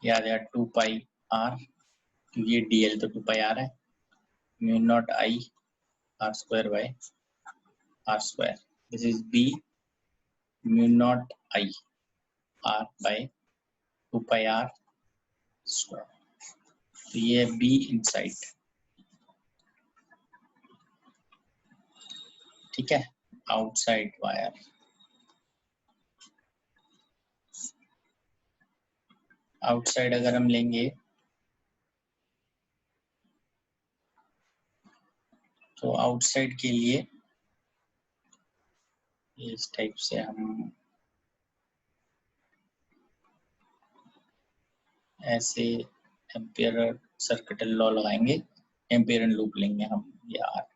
ये आ जाएगा 2 pi R, क्योंकि ये DL तो 2 pi R है, mu not I r square by R square, this is B mu not I R by 2 pi R square. तो ये B इनसाइड, ठीक है। आउटसाइड वायर, आउटसाइड अगर हम लेंगे तो आउटसाइड के लिए इस टाइप से हम ऐसे एम्पियर सर्किटल लॉ लगाएंगे, एम्पियर लूप लेंगे हम यार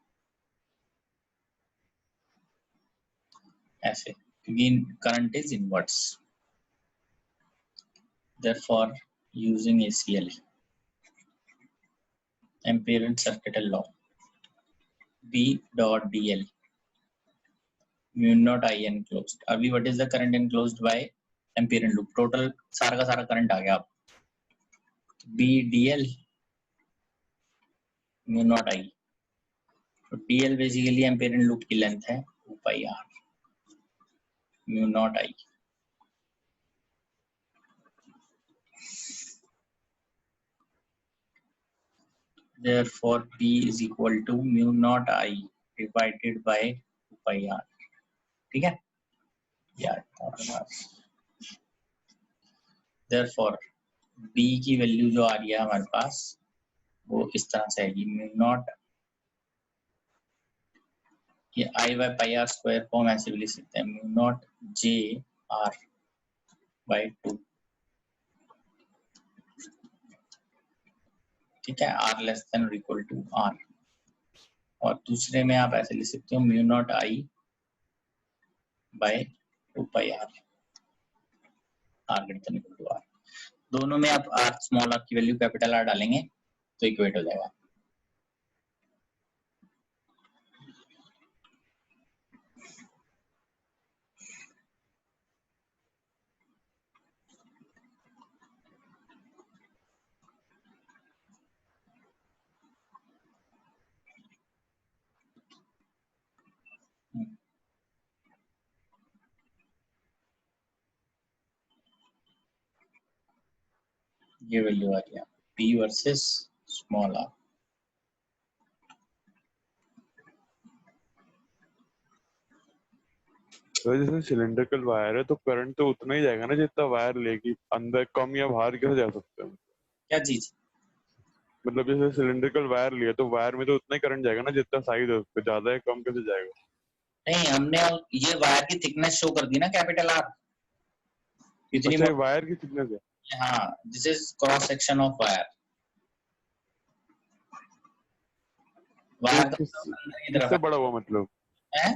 ऐसे, क्योंकि current is inverts, therefore using ACL ampere circuital law B dot DL mu not I enclosed. अभी what is the current enclosed by ampere loop? Total सारा का सारा करंट आ गया अब B DL mu not I, तो DL basically ampere loop की length है 2 pi R mu not I. Therefore B is equal to mu not I divided by 2 pi R. ठीक है यार, therefore B की वैल्यू जो आ रही है हमारे पास वो इस तरह से आएगी, म्यू नॉट, ये I by pi R square को हम ऐसे भी लिख सकते हैं, mu nought J R by 2, ठीक है, R लेस देन और इक्वल टू R, और दूसरे में आप ऐसे लिख सकते हो mu not I by 2 pi R, R greater than equal to R। दोनों में आप R स्मॉल R की वैल्यू कैपिटल R डालेंगे तो इक्वेट हो जाएगा। ये वैल्यू आ गया P वर्सेस स्मॉल R। तो जैसे सिलेंड्रिकल वायर है तो करंट तो उतना ही जाएगा ना जितना वायर लेगी, अंदर कम या बाहर कैसे जा सकते हैं? क्या चीज? मतलब जैसे सिलेंड्रिकल वायर लिया तो वायर में तो उतना ही करंट जाएगा ना जितना साइज है, उस पे ज्यादा है कम कैसे जाएगा? नहीं, हमने ये वायर की थिकनेस शो कर दी ना कैपिटल R, इतनी अच्छा, वायर की थिकनेस है। हाँ, this is cross section of wire. Wire किससे बड़ा हुआ मतलब? है,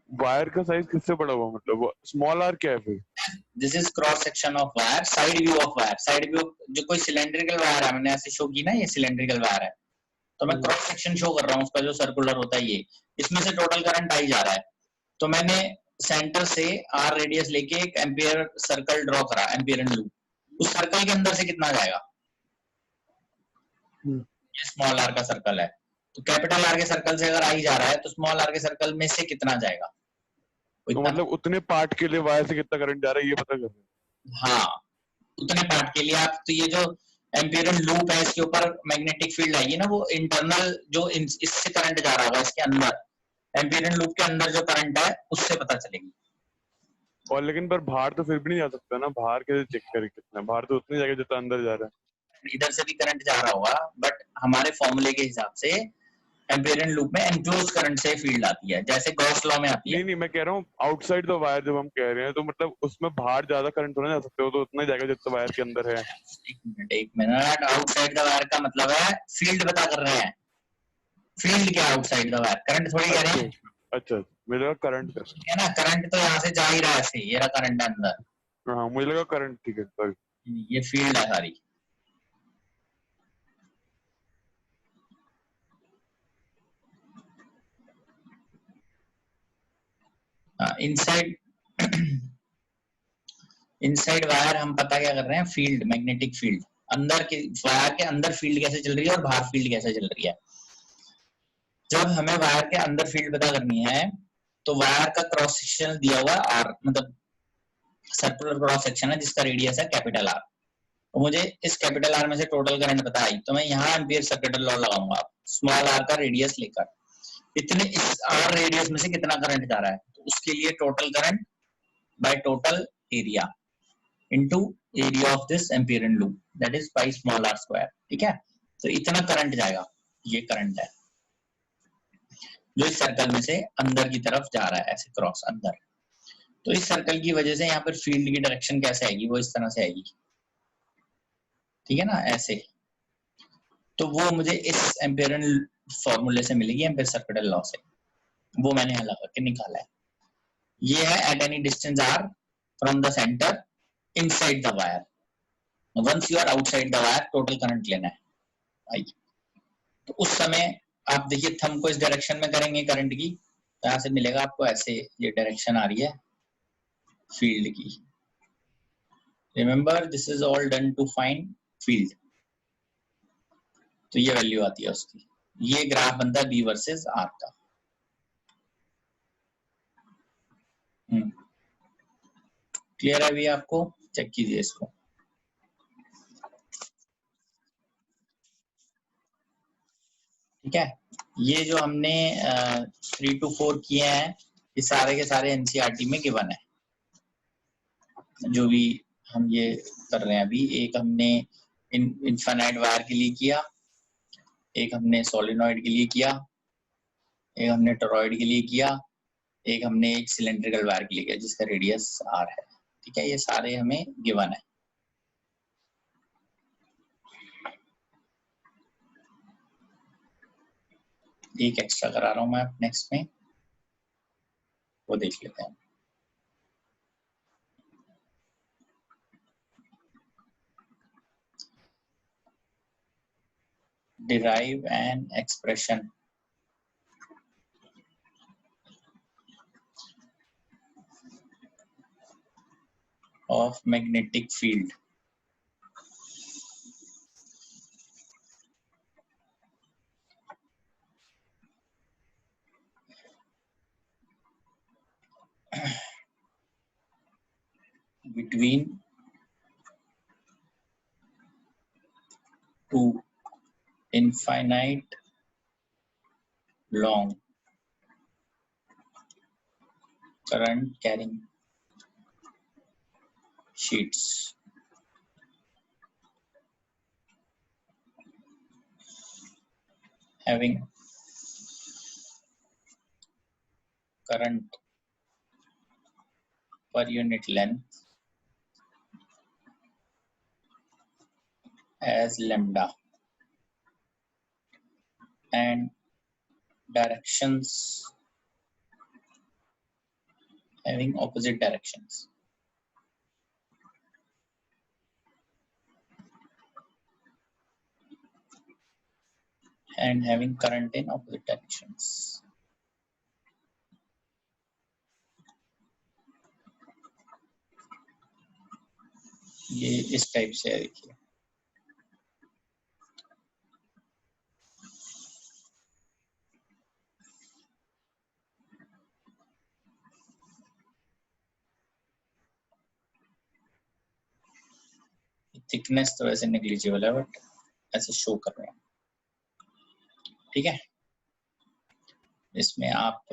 वायर का साइज किससे बड़ा हुआ मतलब? स्मॉल आर क्या है फिर? This is cross section of wire, side view of wire. Side view जो कोई सिलेंड्रिकल वायर है, मैंने ऐसे शो की ना, ये सिलेंड्रिकल वायर है, तो मैं क्रॉस सेक्शन शो कर रहा हूँ उसका, जो सर्कुलर होता है ये, इसमें से टोटल करंट आई जा रहा है, तो मैंने सेंटर से आर रेडियस लेके एक एम्पियर सर्कल ड्रॉ करा, एम्पियर लूप, उस सर्कल के अंदर से कितना जाएगा? ये स्मॉल आर का सर्कल है, तो कैपिटल आर के सर्कल से अगर आई जा रहा है तो स्मॉल आर के सर्कल में से कितना जाएगा? तो मतलब उतने पार्ट के लिए वायर से कितना करंट जा रहा है ये पता करना। हाँ, उतने पार्ट के लिए आप, तो ये जो एम्पियर लूप है इसके ऊपर मैग्नेटिक फील्ड आएगी ना, वो इंटरनल जो इससे करंट जा रहा होगा इसके अंदर, एम्पियर लूप के अंदर जो करंट है उससे पता चलेगी। और लेकिन पर बाहर तो फिर भी नहीं जा सकता ना, बाहर कैसे चेक करें कितना? बाहर तो उतनी जगह जितना अंदर जा रहा है। इधर से भी करंट जा रहा होगा, बट हमारे फॉर्मूले के हिसाब से एम्पियर लूप में एनक्लोज करंट से फील्ड आती है, जैसे गॉस लॉ में आती है। नहीं, मैं कह रहा हूँ आउटसाइड द वायर जब हम कह रहे हैं तो मतलब उसमें बाहर ज्यादा करंट होना जा सकते हो, तो उतना जाएगा जितना वायर के अंदर है। एक मिनट, आउटसाइड द वायर का मतलब है फील्ड पता कर रहे हैं। फील्ड क्या आउटसाइड द वायर? करंट थोड़ी कह रहे हैं। अच्छा, मुझे लगा करंट है ना, करंट तो यहाँ से जा ही रहा है, ऐसे ये रहा करंट अंदर। हाँ, मुझे लगा करंट, ठीक है सॉरी। ये फील्ड है सारी। इनसाइड इनसाइड वायर हम पता क्या कर रहे हैं? फील्ड, मैग्नेटिक फील्ड, अंदर के वायर के अंदर फील्ड कैसे चल रही है और बाहर फील्ड कैसे चल रही है। जब हमें वायर के अंदर फील्ड पता करनी है तो वायर का क्रॉस सेक्शन दिया हुआ है आर, मतलब सर्कुलर क्रॉस सेक्शन है जिसका रेडियस है कैपिटल आर, तो मुझे इस कैपिटल आर में से टोटल करंट पता आई, तो मैं यहाँ एम्पियर सर्किटल लॉ लगाऊंगा स्मॉल आर का रेडियस लेकर, इतने इस आर रेडियस में से कितना करंट जा रहा है, तो उसके लिए total current by total area into area of this Amperean loop that is pi small r square. ठीक है, तो इतना करंट जाएगा, ये करंट है जो इस सर्कल में से अंदर की तरफ जा रहा है, ऐसे क्रॉस अंदर। तो इस सर्कल की वजह से यहाँ पर फील्ड की डायरेक्शन कैसे आएगी, वो इस तरह से आएगी, ठीक है ना, ऐसे। तो वो मुझे इस एम्पियरन फॉर्मूले से मिलेगी, एम्पियर सर्किटल लॉ से, वो मैंने यहाँ लगा के निकाला है। ये है at any distance r from the centre inside the wire, once you are outside the wire total current लेना है। आइए, तो उस समय आप देखिए थंब को इस डायरेक्शन में करेंगे करंट की, तो यहाँ से मिलेगा आपको ऐसे, ये डायरेक्शन आ रही है फील्ड की। Remember this is all done to find field, तो ये वैल्यू आती है उसकी। ये ग्राफ बनता है B वर्सेस R का। क्लियर है अभी आपको? चेक कीजिए इसको। ठीक है, ये जो हमने 3 to 4 किए हैं, ये सारे के सारे NCERT में गिवन है। जो भी हम ये कर रहे हैं अभी, एक हमने इनफाइनाइट वायर के लिए किया, एक हमने सोलिनॉइड के लिए किया, एक हमने टोरॉइड के लिए किया, एक हमने एक सिलेंड्रिकल वायर के लिए किया जिसका रेडियस r है। ठीक है, ये सारे हमें गिवन है। एक एक्स्ट्रा करा रहा हूं मैं नेक्स्ट में, वो देख लेते हैं। Derive an expression of magnetic field between two infinite long current carrying sheets having current per unit length as lambda and directions having opposite directions. And having current in opposite directions. ये इस type से है, देखिए। Thickness तो वैसे negligible है, but ऐसे show कर रहे हैं। ठीक है, इसमें आप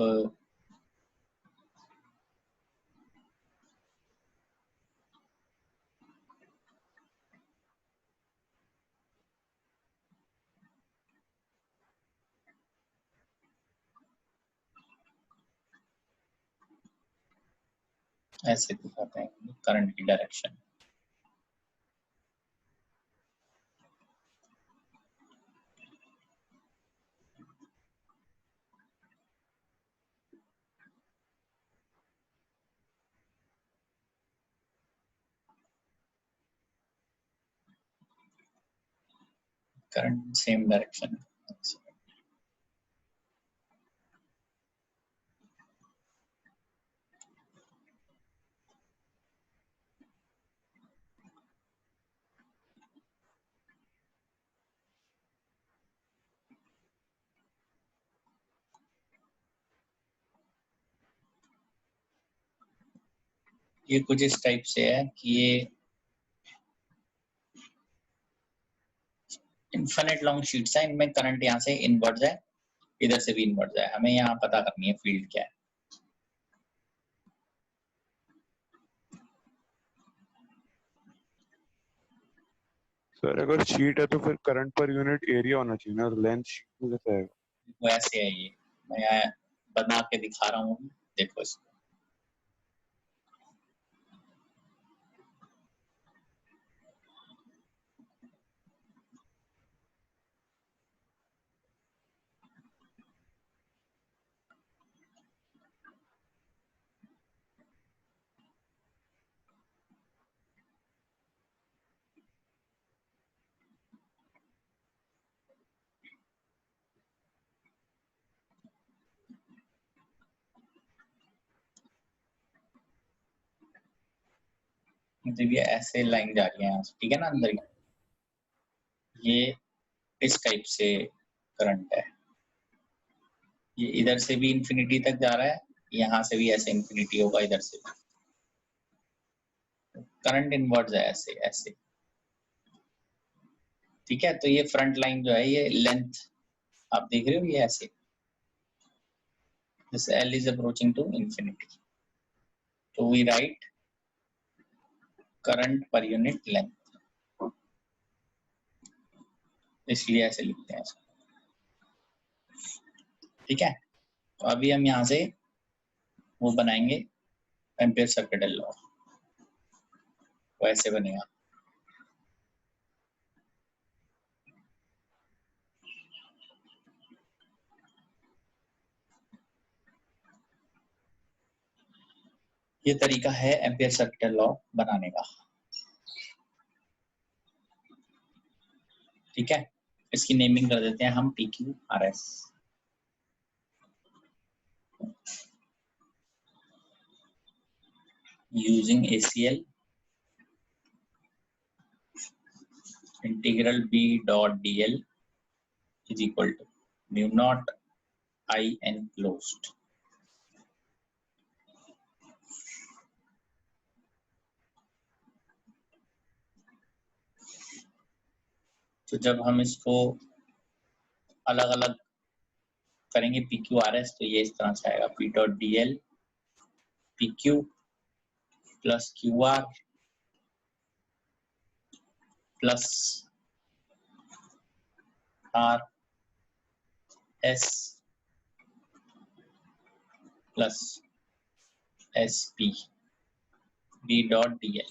ऐसे दिखाते हैं करंट की डायरेक्शन। Current same direction. ये कुछ इस टाइप से है कि ये इनफिनिट लॉन्ग शीट्स है, इनमें करंट यहाँ से इनवर्ड्स है, इधर से भी इनवर्ड्स है। हमें यहाँ पता करनी है फील्ड क्या है। सर अगर शीट है तो फिर करंट पर यूनिट एरिया होना चाहिए ना, लेंथ शीट में कैसे आएगा? वो ऐसे है, ये मैं बना के दिखा रहा हूँ, देखो इसको। मतलब ये ऐसे लाइन जा रही है यहाँ से, ठीक है ना, अंदर ये इस टाइप से करंट है, ये इधर से भी इंफिनिटी तक जा रहा है, यहाँ से भी ऐसे इंफिनिटी होगा, इधर से करंट इनवर्ट्स है ऐसे ऐसे, ठीक है। तो ये फ्रंट लाइन जो है, ये लेंथ आप देख रहे हो, ये ऐसे, this L is approaching to infinity, so we write current per unit length, इसलिए ऐसे लिखते हैं इसको, ठीक है। तो अभी हम यहाँ से वो बनाएंगे एम्पियर सर्किटल लॉ, वो ऐसे बनेगा। ये तरीका है एम्पियर सर्किटल लॉ बनाने का, ठीक है। इसकी नेमिंग कर देते हैं हम PQRS, using ACL integral B dot DL is equal to mu naught I enclosed। तो जब हम इसको अलग अलग करेंगे PQRS, तो ये इस तरह से आएगा, P dot DL PQ plus QR plus RS plus SP B dot DL,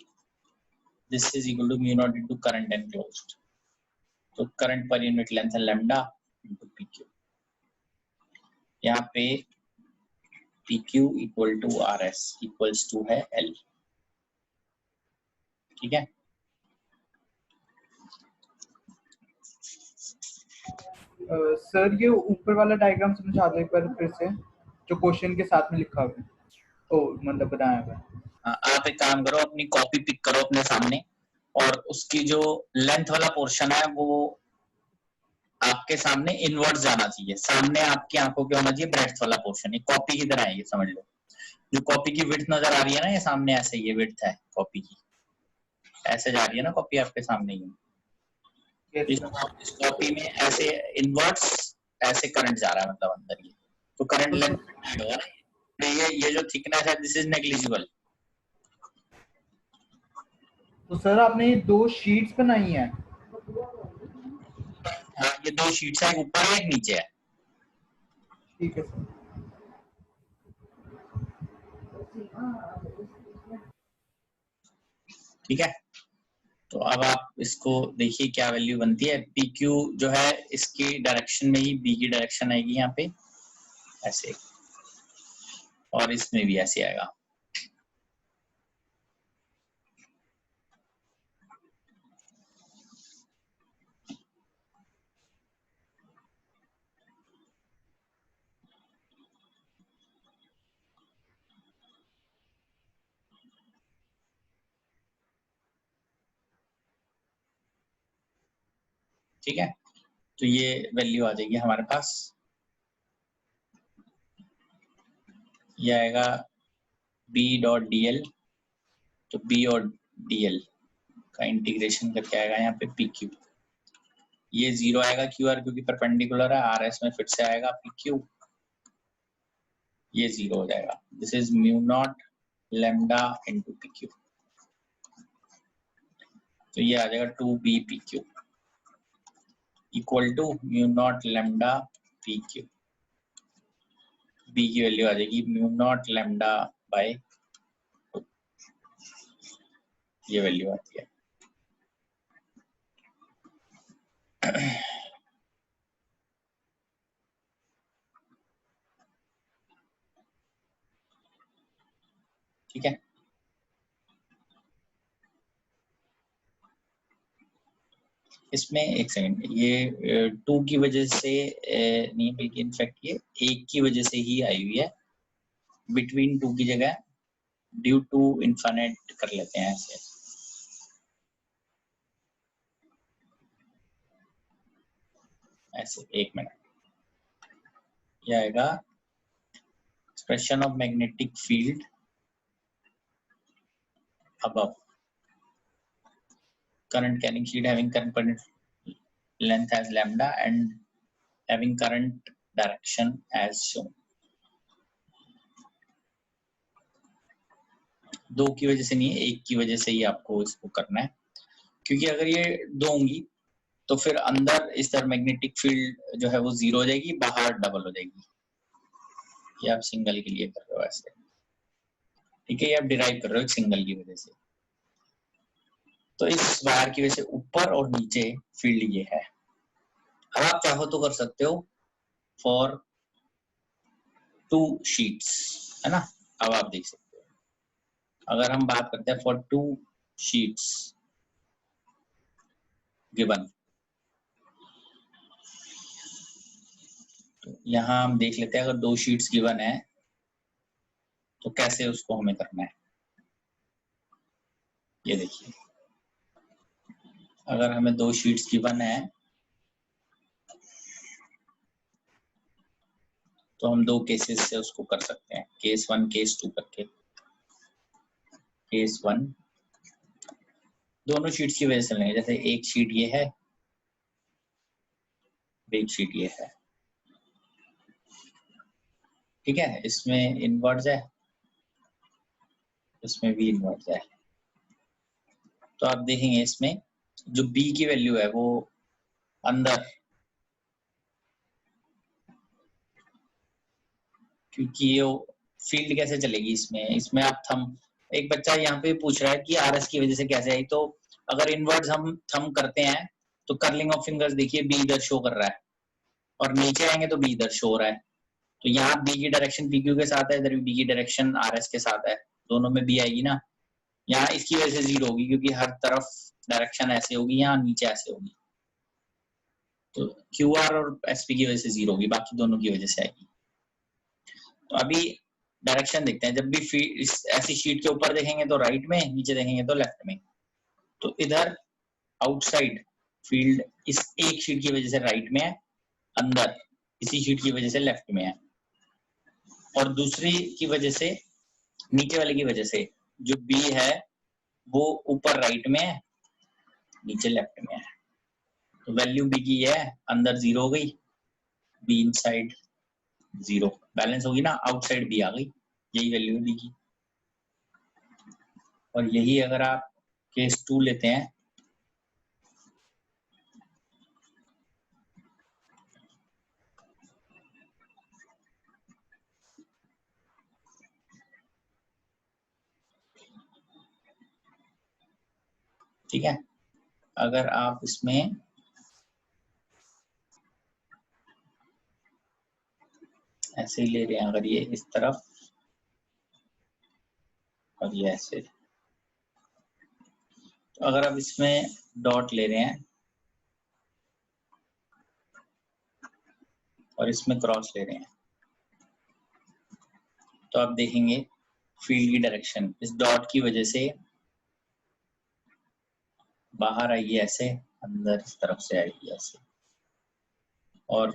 this is equal to mu naught into current enclosed, तो करंट पर यूनिट लेंथ है लैम्डा into PQ, यहाँ पे PQ equal to RS equals to है L, ठीक है। Sir ये ऊपर वाला डायग्राम समझा दो एक बार फिर से, जो क्वेश्चन के साथ में लिखा हुआ है, ओ मतलब बनाया हुआ है। आप एक काम करो, अपनी कॉपी पिक करो अपने सामने, और उसकी जो लेंथ वाला पोर्शन है वो आपके सामने इनवर्ट्स जाना चाहिए, सामने आपकी आंखों के होना चाहिए ब्रेड्थ वाला पोर्शन, ये कॉपी की तरह है, ये समझ लो। जो कॉपी की विड्थ नजर आ रही है ना, ये सामने ऐसे, ये विड्थ है कॉपी की, ऐसे जा रही है ना कॉपी आपके सामने ही, इस कॉपी में ऐसे इनवर्ट्स ऐसे करंट जा रहा है, मतलब अंदर ये, तो करंट लेंथ ऐड होगा ना, ये जो थिकनेस है दिस इज नेग्लिजिबल। तो सर आपने ये दो शीट्स बनाई हैं? हाँ, ये दो शीट्स है, एक ऊपर है एक नीचे है, ठीक है सर। ठीक है। तो अब आप इसको देखिए क्या वैल्यू बनती है, PQ जो है इसकी डायरेक्शन में ही B की डायरेक्शन आएगी यहाँ पे ऐसे, और इसमें भी ऐसे आएगा, ठीक है। तो ये वैल्यू आ जाएगी हमारे पास, ये आएगा B डॉट DL, तो B और DL का इंटीग्रेशन करके आएगा यहाँ पे PQ, ये 0 आएगा QR क्योंकि परपेंडिकुलर है, RS में फिर से आएगा PQ, ये 0 हो जाएगा, this is mu nought lambda into PQ। तो ये आ जाएगा 2b pq equal to mu nought lambda pq। b की वैल्यू आ जाएगी म्यू नॉट लैम्डा बाय 2, ये वैल्यू आती है। ठीक है, इसमें एक सेकंड, ये 2 की वजह से नहीं, बल्कि इनफैक्ट ये 1 की वजह से ही आई हुई है। बिटवीन 2 की जगह ड्यू टू इन्फिनिट कर लेते हैं ऐसे। ऐसे 1 मिनट, ये आएगा expression of magnetic field above, current carrying sheet having current length as lambda and having current direction as shown। 2 की वजह से नहीं, 1 की वजह से ही आपको इसको करना है, क्योंकि अगर ये 2 होंगी तो फिर अंदर इस तरह मैग्नेटिक फील्ड जो है वो 0 हो जाएगी, बाहर डबल हो जाएगी। ये आप सिंगल के लिए कर रहे हो ऐसे, ठीक है, ये आप डिराइव कर रहे हो सिंगल की वजह से। तो इस वायर की वजह से ऊपर और नीचे फील्ड ये है। अब आप चाहो तो कर सकते हो फॉर 2 शीट्स, है ना। अब आप देख सकते हो, अगर हम बात करते हैं फॉर 2 शीट्स गिवन, तो यहाँ हम देख लेते हैं अगर 2 शीट्स गिवन है तो कैसे उसको हमें करना है। ये देखिए, अगर हमें 2 शीट्स गिवन है तो हम 2 केसेस से उसको कर सकते हैं, केस 1 केस 2 करके। केस 1 दोनों शीट्स की वजह से लेंगे, जैसे एक शीट ये है, एक शीट ये है, ठीक है, इसमें इनवर्ट्स है, इसमें भी इनवर्ट्स है। तो आप देखेंगे इसमें जो B की वैल्यू है वो अंदर, क्योंकि ये फील्ड कैसे चलेगी इसमें आप थंब, एक बच्चा यहाँ पे पूछ रहा है कि RS की वजह से कैसे आई, तो अगर इनवर्ट्स हम थंब करते हैं तो कर्लिंग ऑफ फिंगर्स देखिए B इधर शो कर रहा है, और नीचे आएंगे तो B इधर शो हो रहा है। तो यहाँ B की डायरेक्शन PQ के साथ है, इधर भी B की डायरेक्शन RS के साथ है, दोनों में B आएगी ना। यहाँ इसकी वजह से 0 होगी क्योंकि हर तरफ डायरेक्शन ऐसे होगी, यहाँ नीचे ऐसे होगी, तो QR और SP की वजह से 0 होगी, बाकी दोनों की वजह से आएगी। तो अभी डायरेक्शन देखते हैं, जब भी ऐसी शीट के ऊपर देखेंगे तो राइट में, नीचे देखेंगे तो लेफ्ट में। तो इधर आउटसाइड फील्ड इस एक शीट की वजह से राइट में है, अंदर इसी शीट की वजह से लेफ्ट में है, और दूसरी की वजह से, नीचे वाले की वजह से जो B है वो ऊपर राइट में है, नीचे लेफ्ट में है। तो वैल्यू B की है, अंदर 0 हो गई, B इनसाइड 0 बैलेंस होगी ना, आउटसाइड B आ गई, यही वैल्यू है B की। और यही अगर आप केस 2 लेते हैं, ठीक है, अगर आप इसमें ऐसे ही ले रहे हैं, अगर ये इस तरफ और ये ऐसे, तो अगर आप इसमें डॉट ले रहे हैं और इसमें क्रॉस ले रहे हैं, तो आप देखेंगे फील्ड की डायरेक्शन इस डॉट की वजह से बाहर आएगी ऐसे, अंदर इस तरफ से आएगी ऐसे, और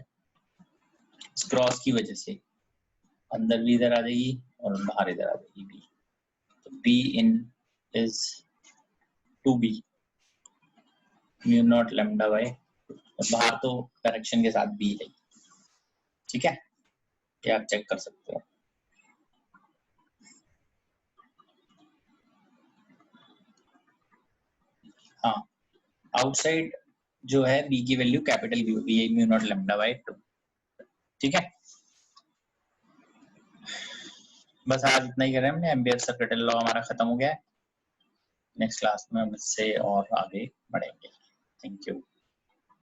इस क्रॉस की वजह से अंदर भी इधर आ जाएगी और बाहर इधर आ जाएगी B। तो B in is 2B mu nought lambda by, बाहर तो डायरेक्शन के साथ B है, ठीक है, ये आप चेक कर सकते हो। हाँ, आउटसाइड जो है बी की वैल्यू कैपिटल बी होगी, ये म्यू नॉट लैम्डा बाय 2। ठीक है, बस आज इतना ही कर रहे हैं हमने। एम्पियर सर्किटल लॉ हमारा खत्म हो गया है। नेक्स्ट क्लास में हम इससे और आगे बढ़ेंगे। Thank you.